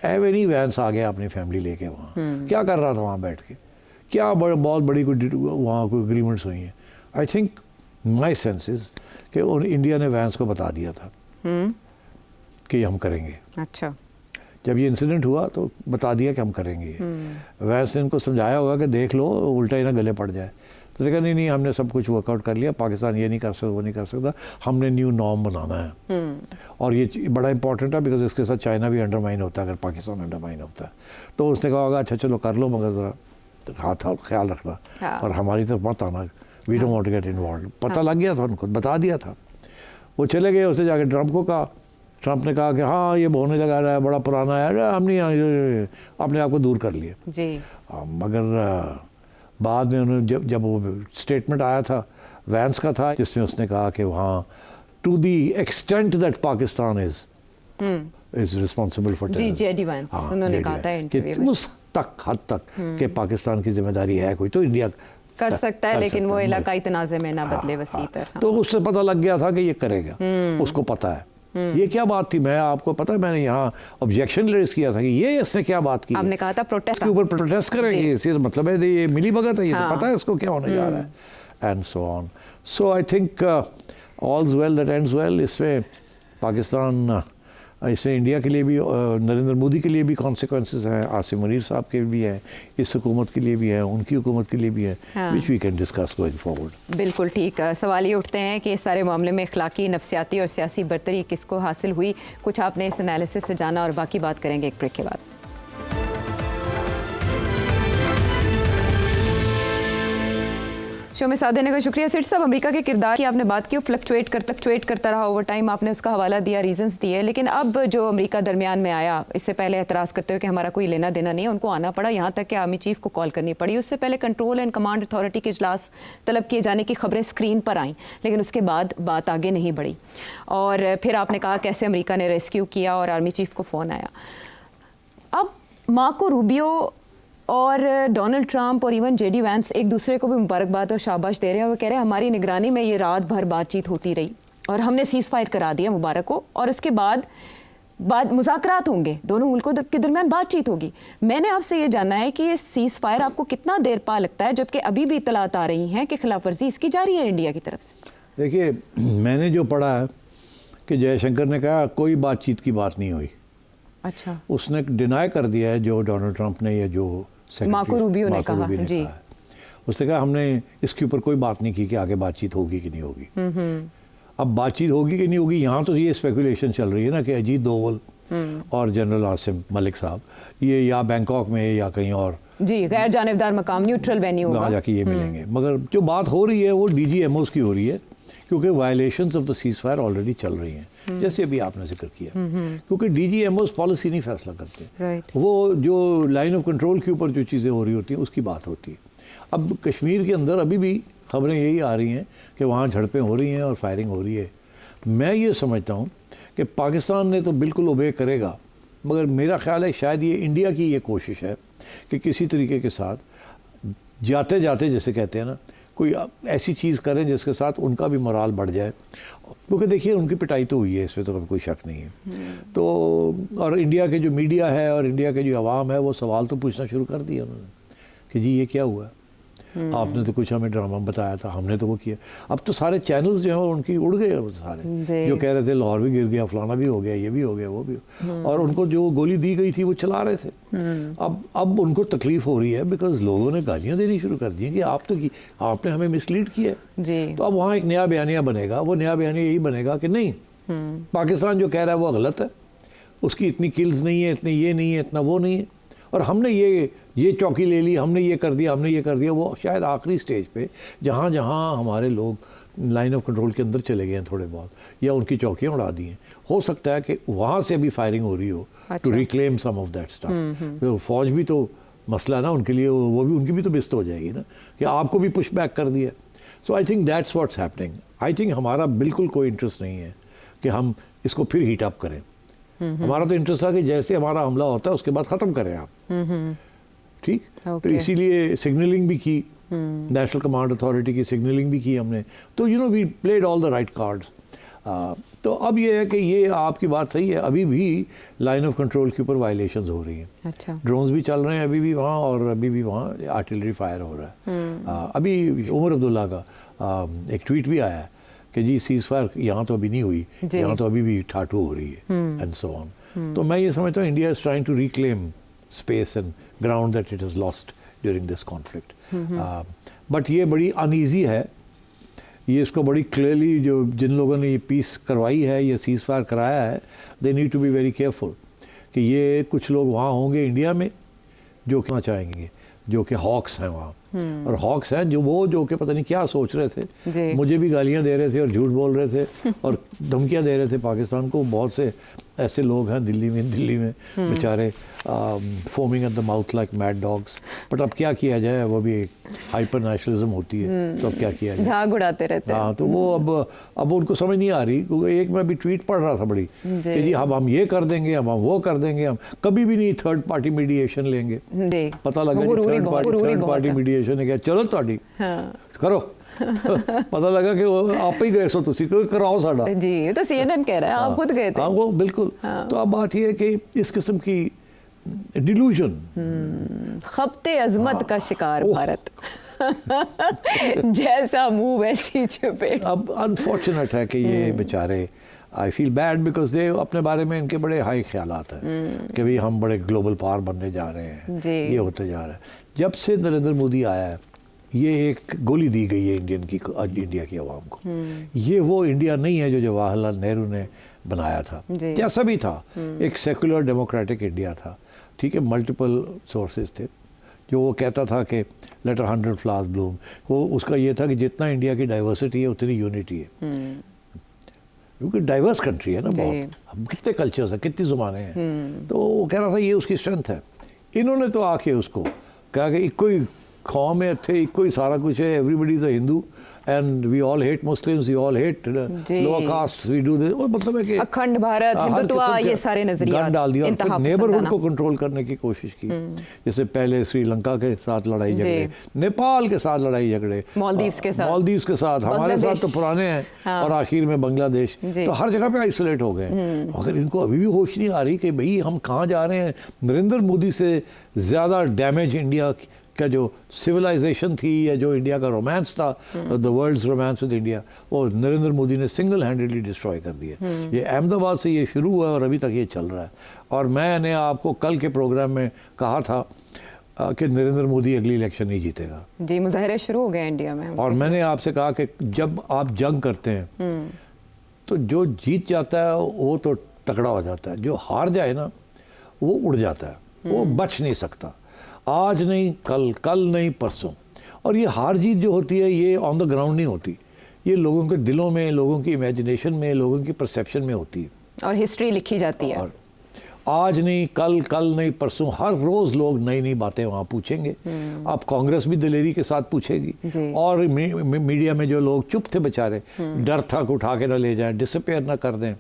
एवेनी वैंस आ गया अपनी फैमिली लेके वहाँ, क्या कर रहा था वहाँ बैठ के, क्या बहुत बड़ी कोई वहाँ कोई एग्रीमेंट्स हुई हैं। I think my sense is कि इंडिया ने वैंस को बता दिया था कि हम करेंगे। अच्छा, जब ये इंसिडेंट हुआ तो बता दिया कि हम करेंगे। वैंस ने इनको समझाया होगा कि देख लो उल्टा ही ना गले पड़ जाए, तो देखा नहीं हमने सब कुछ वर्कआउट कर लिया, पाकिस्तान ये नहीं कर सकता वो नहीं कर सकता, हमने न्यू नॉर्म बनाना है। और ये बड़ा इंपॉर्टेंट है बिकॉज इसके साथ चाइना भी अंडरमाइन होता है अगर पाकिस्तान अंडरमाइन होता है। तो उसने कहा होगा अच्छा चलो कर लो मगर ज़रा हाथ ख्याल रखना, और हमारी तरफ मत आना, we don't want to get involve. पता लग गया था उनको, बता दिया था। वो चले गए, उससे जाके ट्रंप को कहा, ट्रंप ने कहा कि हाँ ये होने लगा रहा है, बड़ा पुराना है, हम नहीं अपने आप को दूर कर लिए जी। मगर बाद में उन्होंने जब वो स्टेटमेंट आया था वैंस का था, जिसमें उसने कहा कि वहाँ to the extent that Pakistan is responsible for JD Vance उन्होंने कहा था इंटरव्यू में, उस हद तक कि पाकिस्तान की जिम्मेदारी है कोई तो इंडिया कर सकता है, लेकिन वो इलाकाई तनाज़े में ना बदले वसी तरह। तो उससे पता लग गया था कि ये करेगा, उसको पता है। ये क्या बात थी, मैं आपको पता है मैंने यहाँ ऑब्जेक्शन रेज किया था कि ये इसने क्या बात की, आपने कहा था प्रोटेस्ट के ऊपर प्रोटेस्ट करेंगे, इससे मतलब है ये मिली भगत है, ये तो पता है इसको क्या होने जा रहा है and so on. So I think all's well that ends well. इसमें पाकिस्तान, इसमें इंडिया के लिए भी, नरेंद्र मोदी के लिए भी कॉन्सिक्वेंसेस हैं, आसिम मुनीर साहब के भी हैं, इस हुकूमत के लिए भी हैं, उनकी हुकूमत के लिए भी हैं, which we can discuss going forward. बिल्कुल ठीक। सवाल ये उठते हैं कि इस सारे मामले में अखलाकी, नफसियाती और सियासी बरतरी किसको हासिल हुई। कुछ आपने इस एनालिसिस से जाना और बाकी बात करेंगे एक ब्रेक के बाद। शो में साथ देने का शुक्रिया। सेठ साहब, अमेरिका के किरदार की आपने बात की, फ्लक्चुएट करता रहा ओवर टाइम, आपने उसका हवाला दिया, रीजंस दिए, लेकिन अब जो अमेरिका दरमियान में आया, इससे पहले एतराज़ करते हुए कि हमारा कोई लेना देना नहीं है, उनको आना पड़ा, यहाँ तक कि आर्मी चीफ को कॉल करनी पड़ी। उससे पहले कंट्रोल एंड कमांड अथॉरिटी के इजलास तलब किए जाने की खबरें स्क्रीन पर आईं, लेकिन उसके बाद बात आगे नहीं बढ़ी। और फिर आपने कहा कैसे अमेरिका ने रेस्क्यू किया और आर्मी चीफ को फ़ोन आया। अब मार्को रूबियो और डोनाल्ड ट्रंप और इवन जेडी वैंस एक दूसरे को भी मुबारकबाद और शाबाश दे रहे हैं, और वो कह रहे हैं हमारी निगरानी में ये रात भर बातचीत होती रही और हमने सीज़ फायर करा दिया मुबारक को, और उसके बाद मुज़ाकरात होंगे, दोनों मुल्कों के दरमियान बातचीत होगी। मैंने आपसे ये जानना है कि ये सीज़ फायर आपको कितना देर पा लगता है, जबकि अभी भी इतलात आ रही हैं कि खिलाफ वर्जी इसकी जारी है इंडिया की तरफ से। देखिए, मैंने जो पढ़ा है कि जयशंकर ने कहा कोई बातचीत की बात नहीं हुई। अच्छा, उसने डिनाई कर दिया है जो डोनाल्ड ट्रंप ने या जो मार्को रूबियो ने कहा जी। उसने कहा हमने इसके ऊपर कोई बात नहीं की कि आगे बातचीत होगी कि नहीं होगी। अब बातचीत होगी कि नहीं होगी, यहाँ तो ये स्पेकुलेशन चल रही है ना कि अजीत दोवल और जनरल आसिम मलिक साहब ये या बैंकॉक में या कहीं और जी गैर जानिबदार मकाम, न्यूट्रल वेन्यू वहाँ जाके ये मिलेंगे। मगर जो बात हो रही है वो DGMOs की हो रही है, क्योंकि violations of the cease fire already चल रही हैं, जैसे अभी आपने जिक्र किया। क्योंकि DGMOs पॉलिसी नहीं फैसला करते, वो जो लाइन ऑफ कंट्रोल के ऊपर जो चीज़ें हो रही होती हैं उसकी बात होती है। अब कश्मीर के अंदर अभी भी खबरें यही आ रही हैं कि वहाँ झड़पें हो रही हैं और फायरिंग हो रही है। मैं ये समझता हूँ कि पाकिस्तान ने तो बिल्कुल ओबे करेगा, मगर मेरा ख्याल है शायद ये इंडिया की ये कोशिश है कि किसी तरीके के साथ जाते जाते, जैसे कहते हैं ना, कोई ऐसी चीज़ करें जिसके साथ उनका भी मोराल बढ़ जाए। क्योंकि देखिए उनकी पिटाई तो हुई है, इसमें तो कोई शक नहीं है। तो और इंडिया के जो मीडिया है और इंडिया के जो आवाम है वो सवाल तो पूछना शुरू कर दिया उन्होंने कि जी ये क्या हुआ, आपने तो कुछ हमें ड्रामा बताया था, हमने तो वो किया। अब तो सारे चैनल्स जो हैं उनकी उड़ गए सारे, जो कह रहे थे लाहौर भी गिर गया, फलाना भी हो गया, ये भी हो गया, वो भी और उनको जो गोली दी गई थी वो चला रहे थे। अब उनको तकलीफ हो रही है बिकॉज लोगों ने गालियाँ देनी शुरू कर दी कि आपने हमें मिसलीड किया है। तो अब वहाँ एक नया बयानिया बनेगा, वो नया बयानिया यही बनेगा कि नहीं, पाकिस्तान जो कह रहा है वो गलत है, उसकी इतनी किल्स नहीं है, इतनी ये नहीं है, इतना वो नहीं है, और हमने ये चौकी ले ली, हमने ये कर दिया, हमने ये कर दिया। वो शायद आखिरी स्टेज पे जहाँ जहाँ हमारे लोग लाइन ऑफ कंट्रोल के अंदर चले गए हैं थोड़े बहुत, या उनकी चौकियाँ उड़ा दी हैं, हो सकता है कि वहाँ से अभी फायरिंग हो रही हो to reclaim some of that stuff. तो फौज भी तो मसला ना उनके लिए, वो भी उनकी भी तो बिस्त हो जाएगी ना कि आपको भी पुश बैक कर दिया। So I think that's what's happening. I think हमारा बिल्कुल कोई इंटरेस्ट नहीं है कि हम इसको फिर हीट अप करें। हमारा तो इंटरेस्ट था कि जैसे हमारा हमला होता है उसके बाद ख़त्म करें आप, ठीक। तो इसीलिए सिग्नलिंग भी की, नेशनल कमांड अथॉरिटी की सिग्नलिंग भी की हमने। तो you know we played all the right cards. तो अब ये है कि ये आपकी बात सही है, अभी भी लाइन ऑफ कंट्रोल के ऊपर वायलेशंस हो रही हैं। अच्छा, ड्रोन्स भी चल रहे हैं अभी भी वहाँ, और अभी भी वहाँ आर्टिलरी फायर हो रहा है। अभी उमर अब्दुल्ला का एक ट्वीट भी आया है कि जी सीज़ फायर यहाँ तो अभी नहीं हुई, यहाँ तो अभी भी ठाठू हो रही है एंड सो ऑन। तो मैं ये समझता हूँ India is trying to reclaim space and ground that it has lost during this conflict. But ये बड़ी अनईजी है, ये इसको बड़ी क्लियरली जो जिन लोगों ने ये पीस करवाई है, ये सीज़ फायर कराया है, they need to be very careful कि ये कुछ लोग वहाँ होंगे इंडिया में जो कहना चाहेंगे, जो कि हॉक्स हैं वहाँ, और हॉक्स हैं जो कि पता नहीं क्या सोच रहे थे। मुझे भी गालियाँ दे रहे थे और झूठ बोल रहे थे और धमकियाँ दे रहे थे पाकिस्तान को। बहुत से ऐसे लोग हैं दिल्ली में बेचारे foaming at the mouth like mad dogs. But अब क्या किया जाए, वो भी एक हाइपर नेशनलिज्म होती है, तो अब क्या किया जाए, झाग उड़ाते रहते हैं। हाँ, तो वो अब उनको समझ नहीं आ रही, क्योंकि एक मैं भी ट्वीट पढ़ रहा था बड़ी कि जी अब हम ये कर देंगे, अब हम वो कर देंगे, हम कभी भी नहीं थर्ड पार्टी मीडिएशन लेंगे। पता लगा थर्ड पार्टी मीडिएशन है क्या, चलो ਤੁਹਾਡੀ करो पता लगा कि आप ही गए सो तुसी कराओ साडा जी, ये तो CNN कह रहा है, आप खुद गए थे। हाँ, वो बिल्कुल। तो अब बात ये है कि इस किस्म की डिल्यूजन, खपते अजमत का शिकार भारत जैसा मुंह वैसी चपेट। अब अनफॉर्चुनेट है कि ये बेचारे, I feel bad because they अपने बारे में इनके बड़े हाई ख्यालात हैं कि भाई हम बड़े ग्लोबल पावर बनने जा रहे हैं, ये होते जा रहा है। जब से नरेंद्र मोदी आया है, ये एक गोली दी गई है इंडिया की आवाम को। ये वो इंडिया नहीं है जो जवाहरलाल नेहरू ने बनाया था, जैसा भी था, एक सेकुलर डेमोक्रेटिक इंडिया था, ठीक है। मल्टीपल सोर्सेज थे, जो वो कहता था कि लेट 100 फ्लावर्स ब्लूम, वो उसका ये था कि जितना इंडिया की डाइवर्सिटी है उतनी यूनिटी है, क्योंकि डाइवर्स कंट्री है ना बहुत, कितने कल्चर्स हैं, कितनी ज़ुबानें हैं। तो वो कह रहा था ये उसकी स्ट्रेंथ है। इन्होंने तो आके उसको कहा कि इको ही कौम है, थे इको ही सारा कुछ है, everybody is a Hindu and we all hate Muslims, we all hate lower caste, we do this. और मतलब है कि अखंड भारत, हिंदुत्व, ये सारे नजरियात डाल दिया, नेबरहुड को कंट्रोल करने की कोशिश की। जैसे पहले श्रीलंका के साथ लड़ाई झगड़े, नेपाल के साथ लड़ाई झगड़े, मालदीव्स के साथ, हमारे साथ तो पुराने हैं, और आखिर में बांग्लादेश। तो हर जगह पे आइसोलेट हो गए। अगर इनको अभी भी होश नहीं आ रही कि भाई हम कहाँ जा रहे हैं, नरेंद्र मोदी से ज़्यादा डैमेज इंडिया का जो सिविलाइजेशन थी या जो इंडिया का रोमांस था, the world's romance with India, वो नरेंद्र मोदी ने सिंगल हैंडेडली डिस्ट्रॉय कर दिया। ये अहमदाबाद से ये शुरू हुआ और अभी तक ये चल रहा है। और मैंने आपको कल के प्रोग्राम में कहा था कि नरेंद्र मोदी अगली इलेक्शन नहीं जीतेगा। जी, मुजाहरे शुरू हो गए इंडिया में। और मैंने आपसे कहा कि जब आप जंग करते हैं तो जो जीत जाता है वो तो तगड़ा हो जाता है, जो हार जाए ना वो उड़ जाता है, वो बच नहीं सकता। आज नहीं कल, कल नहीं परसों। और ये हार जीत जो होती है ये ऑन द ग्राउंड नहीं होती, ये लोगों के दिलों में, लोगों की इमेजिनेशन में, लोगों की परसेप्शन में होती है, और हिस्ट्री लिखी जाती है। और आज नहीं कल, कल नहीं परसों, हर रोज़ लोग नई नई बातें वहाँ पूछेंगे। अब कांग्रेस भी दिलेरी के साथ पूछेगी, और मीडिया में जो लोग चुप थे बेचारे, डर था कि उठा के ना ले जाएं, डिसअपेयर ना कर दें,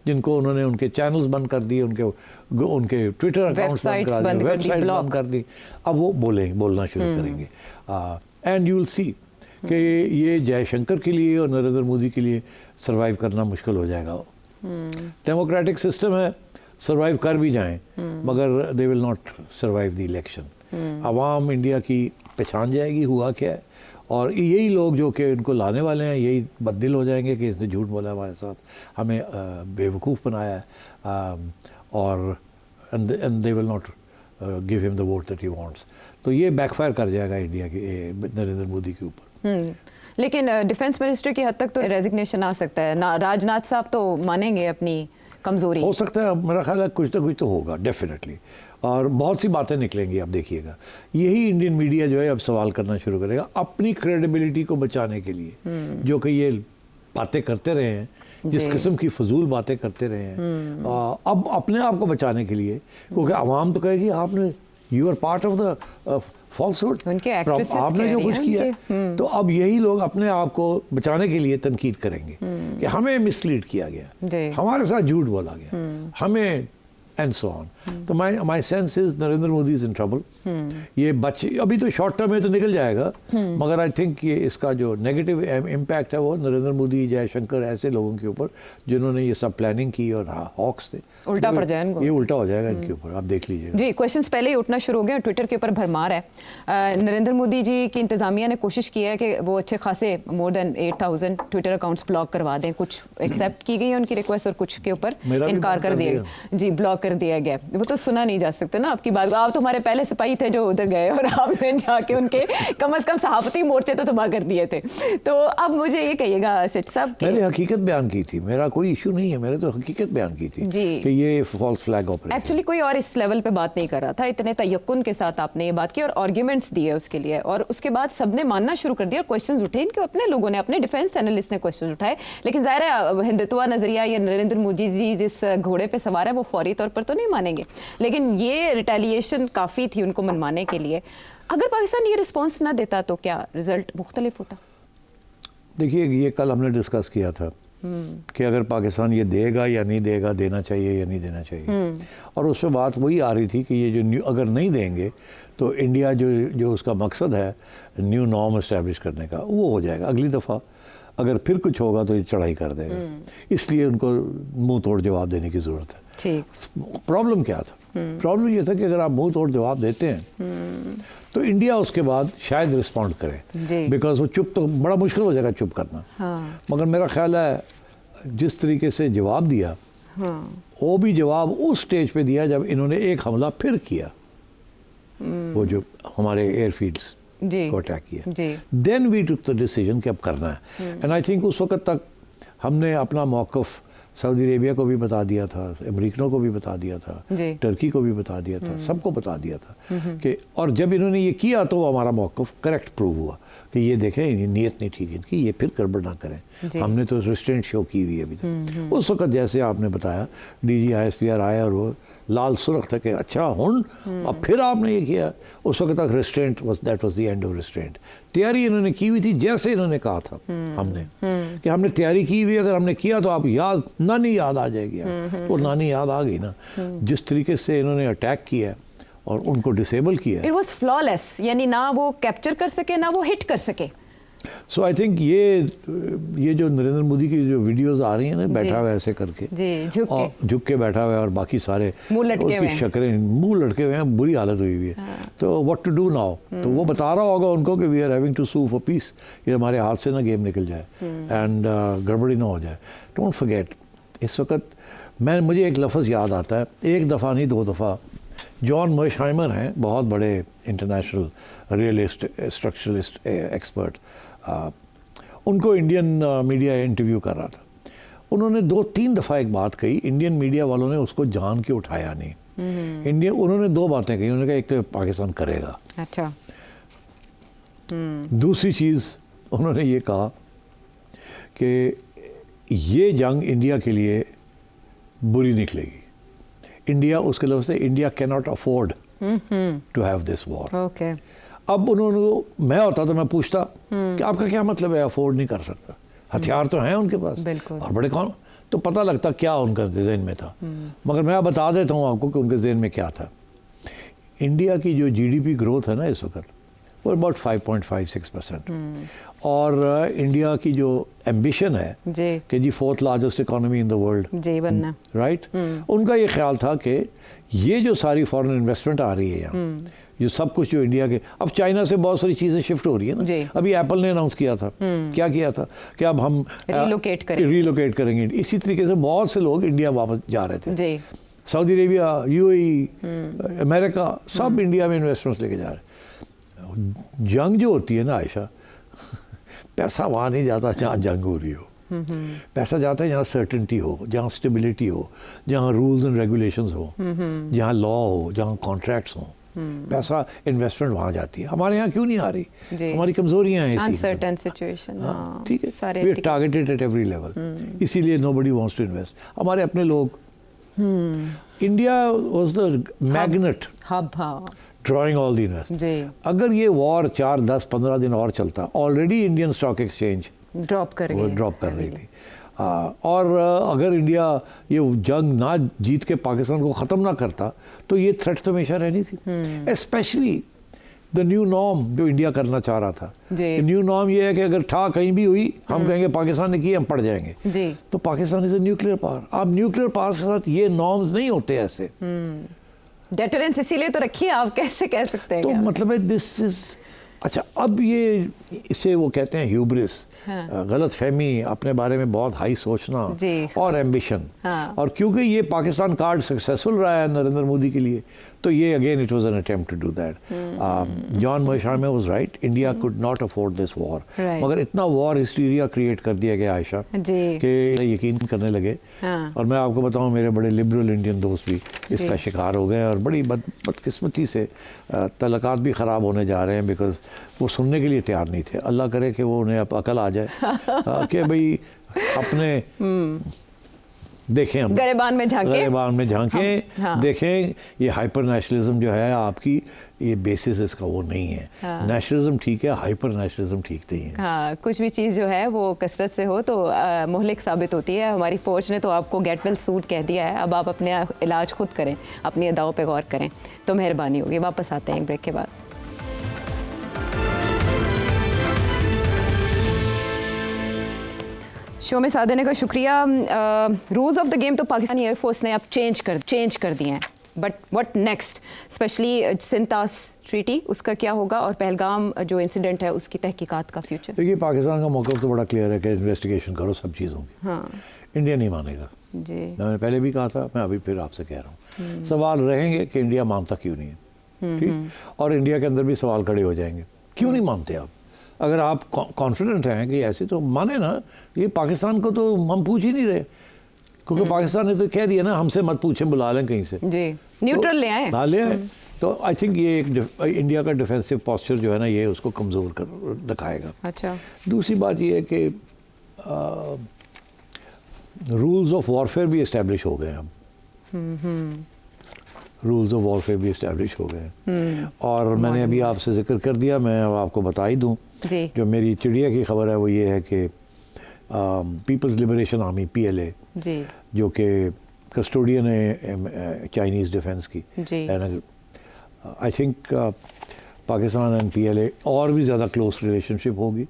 जिनको उन्होंने उनके चैनल्स बंद कर दिए, उनके ट्विटर अकाउंट्स बंद करा दिए, वेबसाइट बंद कर दी, अब वो बोलना शुरू करेंगे। एंड यू विल सी कि ये जयशंकर के लिए और नरेंद्र मोदी के लिए सरवाइव करना मुश्किल हो जाएगा। डेमोक्रेटिक सिस्टम है, सरवाइव कर भी जाएं, मगर दे will not survive the election. Awam India की पहचान जाएगी हुआ क्या है, और यही लोग जो कि इनको लाने वाले हैं यही बददिल हो जाएंगे कि इसने झूठ बोला हमारे साथ, हमें बेवकूफ़ बनाया है, और and they will not give him the vote that he wants. तो ये बैकफायर कर जाएगा इंडिया के, नरेंद्र मोदी के ऊपर। लेकिन डिफेंस मिनिस्टर की हद तक तो रेजिग्नेशन आ सकता है ना, राजनाथ साहब तो मानेंगे अपनी कमज़ोरी? हो सकता है, मेरा ख्याल है कुछ ना कुछ तो होगा डेफिनेटली, और बहुत सी बातें निकलेंगी, आप देखिएगा। यही इंडियन मीडिया जो है अब सवाल करना शुरू करेगा अपनी क्रेडिबिलिटी को बचाने के लिए, जो कि ये बातें करते रहे हैं, जिस किस्म की फजूल बातें करते रहे हैं, अब अपने आप को बचाने के लिए, क्योंकि आवाम तो कहेगी आपने you are part of the falsehood, आपने जो कुछ किया। तो अब यही लोग अपने आप को बचाने के लिए तनकीद करेंगे कि हमें मिसलीड किया गया, हमारे साथ झूठ बोला गया, हमें एंड सो ऑन। तो my sense is Narendra Modi is in trouble. ये बच्चे अभी तो शॉर्ट टर्म में तो निकल जाएगा, मगर आई थिंक ये इसका जो नेगेटिव इम्पैक्ट है वो नरेंद्र मोदी, जयशंकर, ऐसे लोगों के ऊपर जिन्होंने ये सब प्लानिंग की और हॉक्स थे, उल्टा पड़ जाए इनको, ये उल्टा हो जाएगा इनके ऊपर, आप देख लीजिए। जी, क्वेश्चंस पहले ही उठना शुरू हो गए, ट्विटर के ऊपर भरमार है। नरेंद्र मोदी जी की इंतजामिया ने कोशिश की है कि वो अच्छे खासे more than 8000 Twitter accounts block करवा दें। कुछ एक्सेप्ट की गई है उनकी रिक्वेस्ट और कुछ के ऊपर इनकार कर दिया गया। जी, ब्लॉक कर दिया गया। वो तो सुना नहीं जा सकता ना आपकी बात। आप तो हमारे पहले सिपाही थे जो उधर गए और आपने जाके उनके कम से कम सहाफती मोर्चे तो तबाह कर दिए थे। तो अब मुझे ये कहिएगा सेठ साहब, मैंने हकीकत बयान की थी, मेरा कोई इशू नहीं है, मैंने तो हकीकत बयान की थी कि ये फॉल्स फ्लैग ऑपरेशन। एक्चुअली कोई और इस लेवल पे बात नहीं कर रहा था, इतने तयक्कुन के साथ आपने ये बात की और आर्ग्यूमेंट्स दिए उसके लिए, और उसके बाद सबने मानना शुरू कर दिया और क्वेश्चंस उठे इनके अपने लोगों ने, अपने डिफेंस एनालिस्ट ने क्वेश्चन उठाए। लेकिन जाहिर है हिंदुत्व नजरिया या नरेंद्र मोदी जी जिस घोड़े पे सवार है वो फौरी तौर पर तो नहीं मानेंगे, लेकिन ये रिटेलिएशन काफ़ी थी उनको मनवाने के लिए। अगर पाकिस्तान ये रिस्पॉन्स ना देता तो क्या रिजल्ट मुख्तलिफ होता? देखिए, ये कल हमने डिस्कस किया था कि अगर पाकिस्तान ये देगा या नहीं देगा, देना चाहिए या नहीं देना चाहिए, और उसमें बात वही आ रही थी कि ये जो अगर नहीं देंगे तो इंडिया जो उसका मकसद है न्यू नॉर्म इस्टेब्लिश करने का, वो हो जाएगा। अगली दफ़ा अगर फिर कुछ होगा तो ये चढ़ाई कर देगा, इसलिए उनको मुंह तोड़ जवाब देने की ज़रूरत है। प्रॉब्लम क्या था? प्रॉब्लम ये था कि अगर आप मुंह तोड़ जवाब देते हैं तो इंडिया उसके बाद शायद रिस्पॉन्ड करे, बिकॉज वो चुप तो बड़ा मुश्किल हो जाएगा चुप करना। मगर मेरा ख्याल है जिस तरीके से जवाब दिया, वो भी जवाब उस स्टेज पे दिया जब इन्होंने एक हमला फिर किया, वो जो हमारे एयरफील्ड्स को अटैक किया। Then we took the decision कि अब करना है। एंड आई थिंक उस वक्त तक हमने अपना मौक़िफ़ सऊदी अरेबिया को भी बता दिया था, अमेरिकनों को भी बता दिया था, टर्की को भी बता दिया था, सबको बता दिया था कि, और जब इन्होंने ये किया तो हमारा मौक़िफ़ करेक्ट प्रूव हुआ कि ये देखें ये नीयत नहीं ठीक इनकी, ये फिर गड़बड़ ना करें। हमने तो रेस्ट्रेंट शो की हुई है अभी तक। उस वक्त जैसे आपने बताया DG ISPR आया और वो लाल सुर्ख था कि अच्छा हुन अब फिर आपने ये किया। उस वक्त तक restaurant that was the end of restaurant. तैयारी इन्होंने की हुई थी, जैसे इन्होंने कहा था हमने कि हमने तैयारी की हुई, अगर हमने किया तो आप याद नानी याद आ जाएगी। वो नानी याद आ गई ना, जिस तरीके से इन्होंने अटैक किया और उनको डिसेबल किया। इट वाज फ्लॉलेस, यानी ना वो कैप्चर कर सके ना वो हिट कर सके। सो आई थिंक ये जो नरेंद्र मोदी की जो वीडियोस आ रही हैं ना, बैठा हुआ ऐसे करके, झुक के बैठा हुआ है और बाकी सारे मुंह लटके हुए हैं, शक्लें मुंह लटके हुए हैं, बुरी हालत हुई हुई है। तो व्हाट टू डू नाउ, तो वो बता रहा होगा उनको कि we are having to sue for peace, ये हमारे हाथ से ना गेम निकल जाए एंड गड़बड़ी ना हो जाए। डोंट फॉरगेट, इस वक्त मुझे एक लफ्ज़ याद आता है, एक दफ़ा नहीं 2 दफ़ा जॉन मर्शहाइमर हैं, बहुत बड़े इंटरनेशनल रियल स्ट्रक्चरलिस्ट एक्सपर्ट, उनको इंडियन मीडिया इंटरव्यू कर रहा था। उन्होंने 2-3 दफ़ा एक बात कही, इंडियन मीडिया वालों ने उसको जान के उठाया नहीं। उन्होंने 2 बातें कही। उन्होंने कहा एक तो पाकिस्तान करेगा, अच्छा, दूसरी चीज़ उन्होंने ये कहा कि ये जंग इंडिया के लिए बुरी निकलेगी। इंडिया, उसके लफ्ज़ से, India can not afford to have this war. Okay. अब उन्होंने, मैं होता तो मैं पूछता कि आपका क्या मतलब है अफोर्ड नहीं कर सकता, हथियार तो हैं उनके पास और बड़े कौन, तो पता लगता क्या उनका जहन में था। मगर मैं बता देता हूँ आपको कि उनके जहन में क्या था। इंडिया की जो GDP ग्रोथ है ना इस वक्त, वो अबाउट 5.56%, और इंडिया की जो एम्बिशन है कि जी 4th largest economy in the world बनना, राइट, उनका ये ख्याल था कि ये जो सारी फॉरेन इन्वेस्टमेंट आ रही है यहाँ, ये सब कुछ जो इंडिया के, अब चाइना से बहुत सारी चीज़ें शिफ्ट हो रही है ना। अभी एप्पल ने अनाउंस किया था, क्या किया था कि अब हम रिलोकेट करेंगे। इसी तरीके से बहुत से लोग इंडिया वापस जा रहे थे, सऊदी अरेबिया, UAE, अमेरिका, सब इंडिया में इन्वेस्टमेंट्स लेके जा रहे हैं। जंग जो होती है ना आयशा, पैसा वहाँ नहीं जाता जहाँ जंग हो रही हो। पैसा जाता है जहाँ सर्टेनिटी हो, जहाँ स्टेबिलिटी हो, जहाँ रूल्स एंड रेगुलेशंस हो, जहाँ लॉ हो, जहाँ कॉन्ट्रैक्ट्स हो, पैसा इन्वेस्टमेंट वहाँ जाती है। हमारे यहाँ क्यों नहीं आ रही? जी। हमारी कमजोरियाँ हैं अनसर्टेन सिचुएशन। हाँ, ठीक है, सारे we are targeted at every level, इसीलिए नोबडी वांट्स टू इन्वेस्ट। हमारे अपने लोग, India was the magnet hub. हाँ ड्रॉइंग ऑल द इन्वेस्ट। जी। अगर ये वॉर 4, 10, 15 दिन और चलता, already Indian stock exchange drop कर वो गई, ड्रॉप कर रही थी। और अगर इंडिया ये जंग ना जीत के पाकिस्तान को ख़त्म ना करता तो ये थ्रेट तो हमेशा रहनी थी। स्पेशली द न्यू नॉर्म जो इंडिया करना चाह रहा था। न्यू नॉर्म ये है कि अगर ठा कहीं भी हुई, हम कहेंगे पाकिस्तान ने की, हम पड़ जाएंगे। जी। तो Pakistan is a nuclear power. अब न्यूक्लियर पावर के साथ ये नॉर्म्स नहीं होते ऐसे। डेटरेंस इसीलिए तो रखी है, आप कैसे कह सकते हैं? तो मतलब है दिस इज अच्छा। अब ये इसे वो कहते हैं ह्यूब्रिस, गलत फहमी, अपने बारे में बहुत हाई सोचना और एम्बिशन। और क्योंकि ये पाकिस्तान कार्ड सक्सेसफुल रहा है नरेंद्र मोदी के लिए, तो ये again it was an attempt to do that. John Mearsheimer was right, India could not afford this war. मगर इतना वॉर हिस्टीरिया क्रिएट कर दिया गया आयशा कि यकीन करने लगे। और मैं आपको बताऊं, मेरे बड़े लिबरल इंडियन दोस्त भी इसका शिकार हो गए और बड़ी बदकिस्मती से तलकात भी ख़राब होने जा रहे हैं, बिकॉज वो सुनने के लिए तैयार नहीं थे। अल्लाह करे कि वो उन्हें अकल आ जाए कि भाई अपने देखें, हम गरेबान में झांकें, देखें ये हाइपर नेशनलिज्म जो है आपकी, ये बेसिस इसका वो नहीं है। नेशनलिज्म ठीक है, हाइपर नेशनलिज्म ठीक नहीं है। हाँ, कुछ भी चीज़ जो है वो कसरत से हो तो मुहलिक साबित होती है। हमारी फौज ने तो आपको गेट वेल सूट कह दिया है, अब आप अपने इलाज खुद करें, अपनी अदाओं पे गौर करें तो मेहरबानी होगी। वापस आते हैं एक ब्रेक के बाद। शो में साथ देने का शुक्रिया। रूल्स ऑफ द गेम तो पाकिस्तानी एयरफोर्स ने अब चेंज कर दिए हैं, बट व्हाट नेक्स्ट, स्पेशली सिंतास ट्रीटी, उसका क्या होगा, और पहलगाम जो इंसिडेंट है उसकी तहकीकात का फ्यूचर? देखिए, पाकिस्तान का मौक़िफ़ तो बड़ा क्लियर है कि इन्वेस्टिगेशन करो सब चीज़ों की। हाँ। इंडिया नहीं मानेगा जी। मैंने पहले भी कहा था, मैं अभी फिर आपसे कह रहा हूँ, सवाल रहेंगे कि इंडिया मानता क्यों नहीं है, ठीक, और इंडिया के अंदर भी सवाल खड़े हो जाएंगे, क्यों नहीं मानते आप? अगर आप कॉन्फिडेंट हैं कि ऐसे, तो माने ना। ये पाकिस्तान को तो हम पूछ ही नहीं रहे, क्योंकि पाकिस्तान ने तो कह दिया ना, हमसे मत पूछें, बुला लें कहीं से। जी, न्यूट्रल ले आए। हाँ, ले आए। तो आई थिंक ये एक इंडिया का डिफेंसिव पोस्चर जो है ना, ये उसको कमज़ोर कर दिखाएगा। अच्छा। दूसरी बात ये है कि रूल्स ऑफ वॉरफेयर भी इस्टेब्लिश हो गए हैं अब। रूल्स ऑफ वॉरफेयर भी इस्टेब्लिश हो गए। और मैंने अभी आपसे जिक्र कर दिया, मैं अब आपको बता ही दूँ, जो मेरी चिड़िया की खबर है वो ये है कि पीपल्स लिबरेशन आर्मी PLA, जो कि कस्टोडियन है चाइनीज़ डिफेंस की, आई थिंक पाकिस्तान एंड PLA और भी ज़्यादा क्लोज रिलेशनशिप होगी,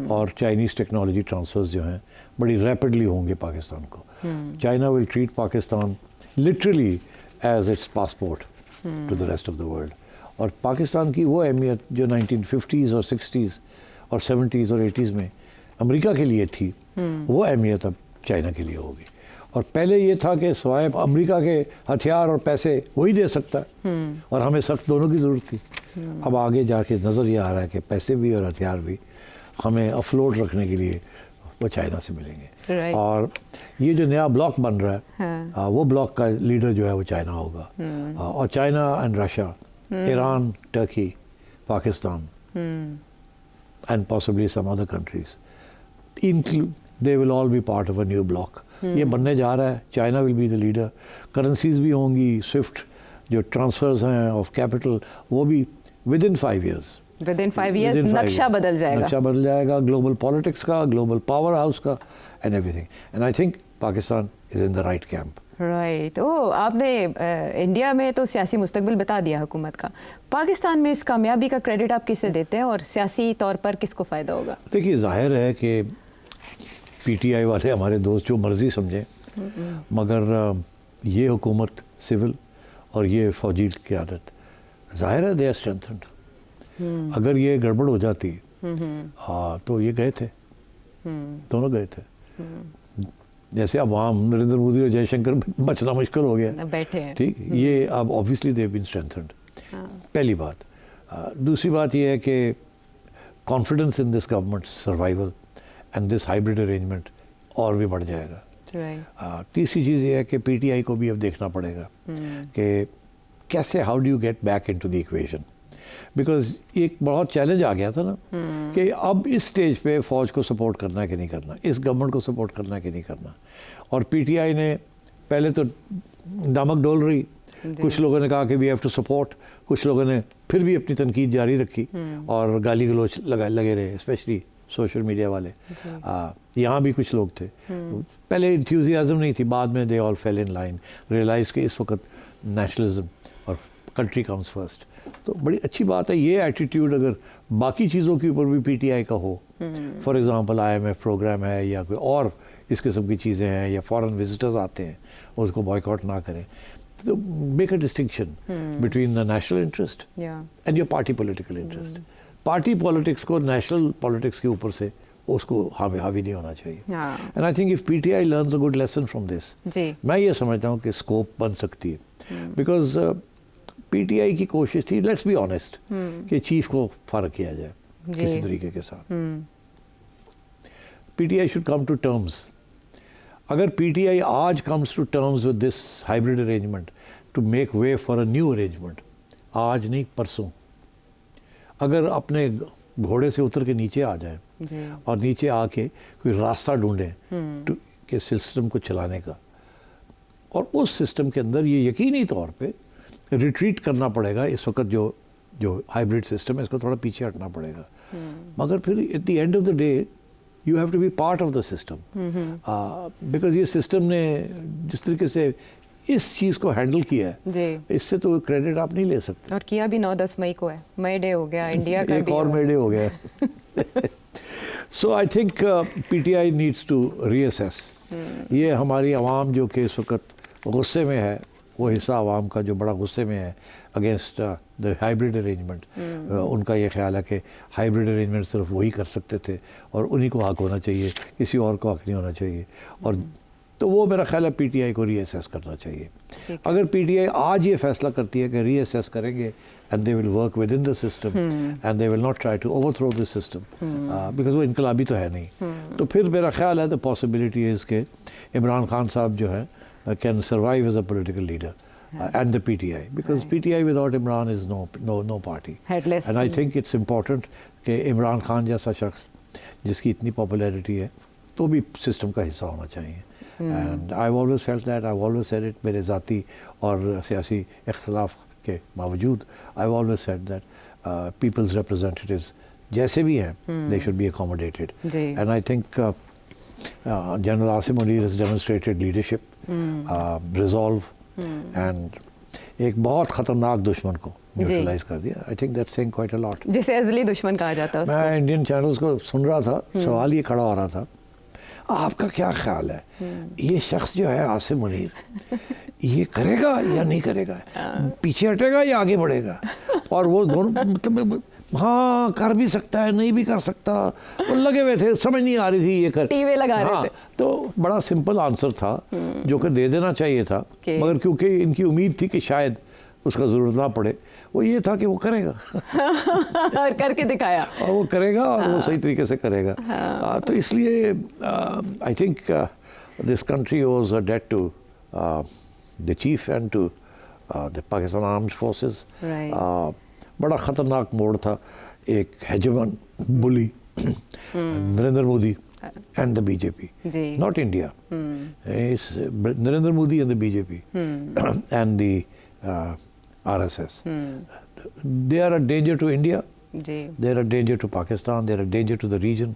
और चाइनीज़ टेक्नोलॉजी ट्रांसफ़र्स जो हैं बड़ी रैपिडली होंगे पाकिस्तान को। China will treat Pakistan literally as its passport to the rest of the world. और पाकिस्तान की वो अहमियत जो 1950s और 60s और 70s और 80s में अमेरिका के लिए थी, वो अहमियत अब चाइना के लिए होगी। और पहले ये था कि सवाए अमेरिका के हथियार और पैसे वही दे सकता है, और हमें सख्त दोनों की ज़रूरत थी। अब आगे जाके नज़र ये आ रहा है कि पैसे भी और हथियार भी हमें अफलोट रखने के लिए वो चाइना से मिलेंगे। और ये जो नया ब्लॉक बन रहा है, वो ब्लॉक का लीडर जो है वो चाइना होगा। और China and Russia, Iran, Turkey, Pakistan and possibly some other countries, they will all be part of a new block। ये बनने जा रहा है। China will be the leader. Currencies भी होंगी, स्विफ्ट जो ट्रांसफर्स हैं ऑफ कैपिटल, वो भी within 5 years नक्शा बदल जाएगा ग्लोबल पॉलिटिक्स का, ग्लोबल पावर हाउस का, and everything. And I think Pakistan is in the right camp. Right. Oh, आपने इंडिया में तो सियासी मुस्तकबिल बता दिया हुकूमत का, पाकिस्तान में इस कामयाबी का क्रेडिट आप किसे देते हैं, और सियासी तौर पर किसको फ़ायदा होगा? देखिए, जाहिर है कि PTI वाले हमारे दोस्त जो मर्ज़ी समझें, मगर ये हुकूमत सिविल और ये फ़ौजी क़यादत, जाहिर है दे आर स्ट्रेंथन्ड। अगर ये गड़बड़ हो जाती, हाँ, तो ये गए थे, दोनों गए थे। जैसे अब वहाँ नरेंद्र मोदी और जयशंकर बचना मुश्किल हो गया, बैठे हैं, ठीक। ये अब ऑब्वियसली दे हैव बीन स्ट्रेंथन्ड, पहली बात। दूसरी बात ये है कि confidence in this government survival and this hybrid arrangement और भी बढ़ जाएगा। राइट। तीसरी चीज़ ये है कि पीटीआई को भी अब देखना पड़ेगा कि कैसे, how do you get back into the equation, because एक बहुत चैलेंज आ गया था ना कि अब इस स्टेज पे फ़ौज को सपोर्ट करना है कि नहीं करना, इस गवर्नमेंट को सपोर्ट करना है कि नहीं करना। और पीटीआई ने पहले तो नमक डोल रही, कुछ लोगों ने कहा कि वी हैव टू सपोर्ट, कुछ लोगों ने फिर भी अपनी तनकीद जारी रखी और गाली गलोच लगे रहे, स्पेशली सोशल मीडिया वाले। यहाँ भी कुछ लोग थे, पहले इंथ्यूजियाज्म नहीं थी, बाद में they all fell in line, realize कि इस वक्त नेशनलिज्म और कंट्री कम्स फर्स्ट। तो बड़ी अच्छी बात है ये एटीट्यूड अगर बाकी चीज़ों के ऊपर भी पीटीआई का हो, फॉर एग्जांपल IMF प्रोग्राम है या कोई और इस किस्म की चीज़ें हैं या फॉरेन विजिटर्स आते हैं उसको बॉयकॉट ना करें, तो make a distinction between the national interest and your party political interest. Party politics को नेशनल पॉलिटिक्स के ऊपर से उसको हावी नहीं होना चाहिए। And I think if PTI learns a good lesson from this, मैं ये समझता हूँ कि स्कोप बन सकती है, बिकॉज पीटीआई की कोशिश थी, लेट्स बी ऑनेस्ट, कि चीफ को फर्क किया जाए किसी तरीके के साथ। PTI should come to terms. अगर पीटीआई आज comes to terms with this hybrid arrangement to make way for a new arrangement, आज नहीं परसों, अगर अपने घोड़े से उतर के नीचे आ जाए और नीचे आके कोई रास्ता ढूंढें कि सिस्टम को चलाने का, और उस सिस्टम के अंदर ये यकीनी तौर पे रिट्रीट करना पड़ेगा। इस वक्त जो हाइब्रिड सिस्टम है इसको थोड़ा पीछे हटना पड़ेगा, मगर फिर at the end of the day you have to be part of the system, because ये सिस्टम ने जिस तरीके से इस चीज़ को हैंडल किया है, इससे तो क्रेडिट आप नहीं ले सकते। और किया भी 9-10 मई को है, मई डे हो गया इंडिया का, एक और मई डे हो गया। So I think PTI needs to reassess. ये हमारी आवाम जो कि इस वक्त गुस्से में है, वो हिस्सा आवाम का जो बड़ा गुस्से में है अगेंस्ट द हाइब्रिड अरेंजमेंट, उनका ये ख्याल है कि हाइब्रिड अरेंजमेंट सिर्फ वही कर सकते थे और उन्हीं को हक होना चाहिए, किसी और को हक नहीं होना चाहिए। और तो वो मेरा ख्याल है पीटीआई को रीअसेस करना चाहिए। अगर पीटीआई आज ये फैसला करती है कि रीअसेस करेंगे and they will work with in the system and they will not try to overthrow this system, because वो इनकलाबी तो है नहीं, तो फिर मेरा ख्याल है द पॉसिबिलिटी इज़ के इमरान खान साहब जो है can survive as a political leader and the PTI, because PTI without Imran is no party. Headless. And I think it's important कि इमरान खान जैसा शख्स जिसकी इतनी पॉपुलैरिटी है तो भी सिस्टम का हिस्सा होना चाहिए। And I always felt that, I always said it, मेरे ज़ाती और सियासी इख्तलाफ के बावजूद I always said that people's representatives जैसे भी हैं they should be accommodated. And I think General Asim Munir has demonstrated leadership, resolve, and एक बहुत ख़तरनाक दुश्मन को न्यूट्रलाइज कर दिया। आई think that's saying quite a lot, जिसे अज़ली दुश्मन कहा जाता है। मैं इंडियन चैनल्स को सुन रहा था, सवाल ये खड़ा हो रहा था, आपका क्या ख्याल है ये शख्स जो है आसिम मुनीर, ये करेगा या नहीं करेगा, पीछे हटेगा या आगे बढ़ेगा? और वो दोनों मतलब हाँ कर भी सकता है, नहीं भी कर सकता, वो लगे हुए थे, समझ नहीं आ रही थी ये कर, टीवे लगा रहे थे। तो बड़ा सिंपल आंसर था जो कि दे देना चाहिए था, मगर क्योंकि इनकी उम्मीद थी कि शायद उसका ज़रूरत ना पड़े, वो ये था कि वो करेगा और करके दिखाया, और वो करेगा और वो सही तरीके से करेगा। तो इसलिए आई think this country owes a debt to the chief and to the Pakistan armed forces. बड़ा ख़तरनाक मोड़ था एक हेजमन बुली Narendra Modi and the BJP, not India. It's Narendra Modi and the BJP and the RSS. They are a danger to India. They are a danger to Pakistan. They are a danger to the region.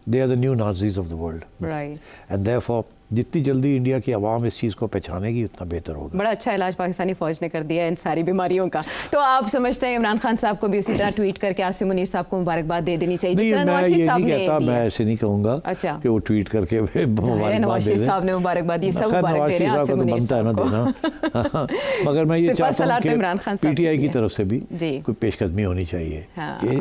They are the new Nazis of the world. Right. And therefore, जितनी जल्दी इंडिया की आवाम इस चीज़ को पहचानेगी उतना बेहतर होगा। बड़ा अच्छा इलाज पाकिस्तानी फ़ौज ने कर दिया इन सारी बीमारियों का। तो आप समझते हैं इमरान खान साहब को भी उसी तरह ट्वीट करके आसिम मुनीर साहब को मुबारकबाद दे देनी चाहिए? नहीं, मैं ये नहीं कहता, मैं ऐसे नहीं कहूँगा कि वो ट्वीट करके नवाज शरीफ साहब ने मुबारकबाद दी, सब मुबारक दे रहे हैं आसिम मुनीर साहब को। मगर मैं ये चाहता हूँ कि पीटीआई की तरफ से भी कोई पेशकदमी होनी चाहिए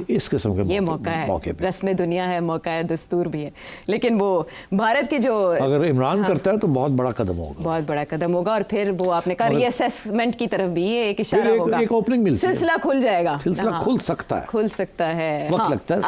इस किस्म के मौके पे। रस्म दुनिया है, मौका है, दस्तूर भी है, लेकिन वो भारत के जो अगर इमरान करता है तो बहुत बड़ा कदम होगा, बहुत बड़ा कदम होगा। और फिर वो आपने कहा रीअसेसमेंट की तरफ भी ये एक इशारा होगा, एक ओपनिंग मिलती है, सिलसिला खुल जाएगा, सिलसिला खुल सकता है, खुल सकता है, वक्त लगता है,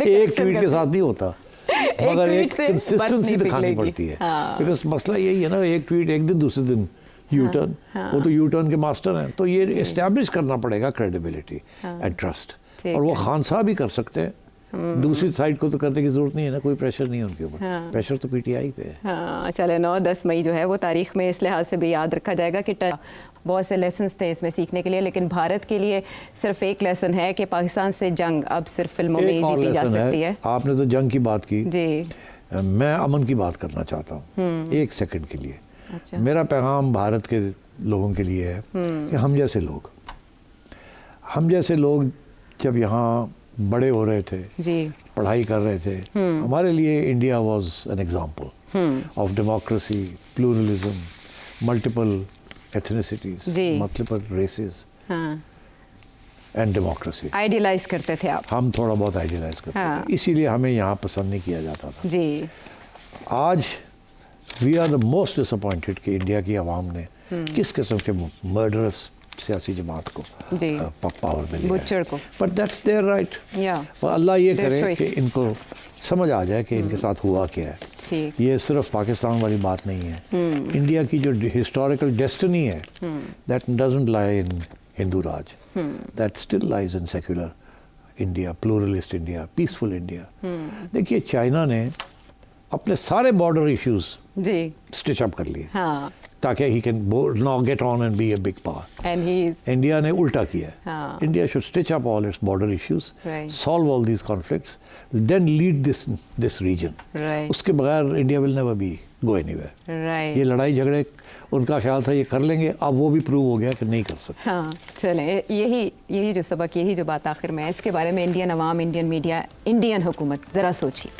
एक ट्वीट के साथ नहीं होता। मगर tweet एक से बर्फ कंसिस्टेंसी नहीं दिखानी पिघलेगी। पड़ती है, हाँ। बिकॉज मसला यही है ना, एक ट्वीट एक दिन दूसरे दिन यू टर्न, वो तो यू टर्न के मास्टर हैं, तो ये इस्टेब्लिश करना पड़ेगा क्रेडिबिलिटी एंड ट्रस्ट, ठीक और वो है। खान साहब ही कर सकते हैं, दूसरी साइड को तो करने की जरूरत नहीं है ना, कोई प्रेशर नहीं है उनके ऊपर, प्रेशर तो पीटीआई पे है। हाँ चले 9-10 मई जो है वो तारीख में इस लिहाज से भी याद रखा जाएगा कि बहुत से लेसन्स थे इसमें सीखने के लिए, लेकिन भारत के लिए सिर्फ एक लेसन है कि पाकिस्तान से जंग अब सिर्फ फिल्मों में ही एक और जीती जा लेसन सकती है। आपने तो जंग की बात की, जी मैं अमन की बात करना चाहता हूँ एक सेकंड के लिए। अच्छा मेरा पैगाम भारत के लोगों के लिए है कि हम जैसे लोग जब यहाँ बड़े हो रहे थे, जी पढ़ाई कर रहे थे, हमारे लिए India was an example of democracy, pluralism, multiple ethnicities, जी। मल्टीपल रेसेस हाँ एंड डेमोक्रेसी। आइडियलाइज करते थे आप। हम थोड़ा बहुत आइडियलाइज करते हाँ। थे, इसीलिए हमें यहाँ पसंद नहीं किया जाता था। जी आज we are the most disappointed कि इंडिया की आवाम ने किस किस्म के मर्डरस सियासी जमात को जी। पावर में लिया बुच्चड़ को। But that's their right. या और अल्लाह ये Their करे choice. कि इनको समझ आ जाए कि इनके साथ हुआ क्या है। ठीक ये सिर्फ पाकिस्तान वाली बात नहीं है, इंडिया की जो हिस्टोरिकल डेस्टिनी है, that doesn't lie in Hindu Raj, that still lies in secular India, pluralist India, peaceful India. देखिए चाइना ने अपने सारे बॉर्डर इश्यूज जी स्टिच अप कर लिए हाँ ताकि he can now get on and be a big power. And he is India ने उल्टा किया है। हाँ। India should stitch up all its border issues, Right. Solve all these conflicts, then lead this region. Right उसके बगैर India will never be go anywhere. ये राइट लड़ाई झगड़े उनका ख्याल था ये कर लेंगे, अब वो भी प्रूव हो गया कि नहीं कर सकते। हाँ चलें यही जो सबक, यही जो बात आखिर में है, इसके बारे में इंडियन अवाम, इंडियन मीडिया, इंडियन हुकूमत ज़रा सोचिए।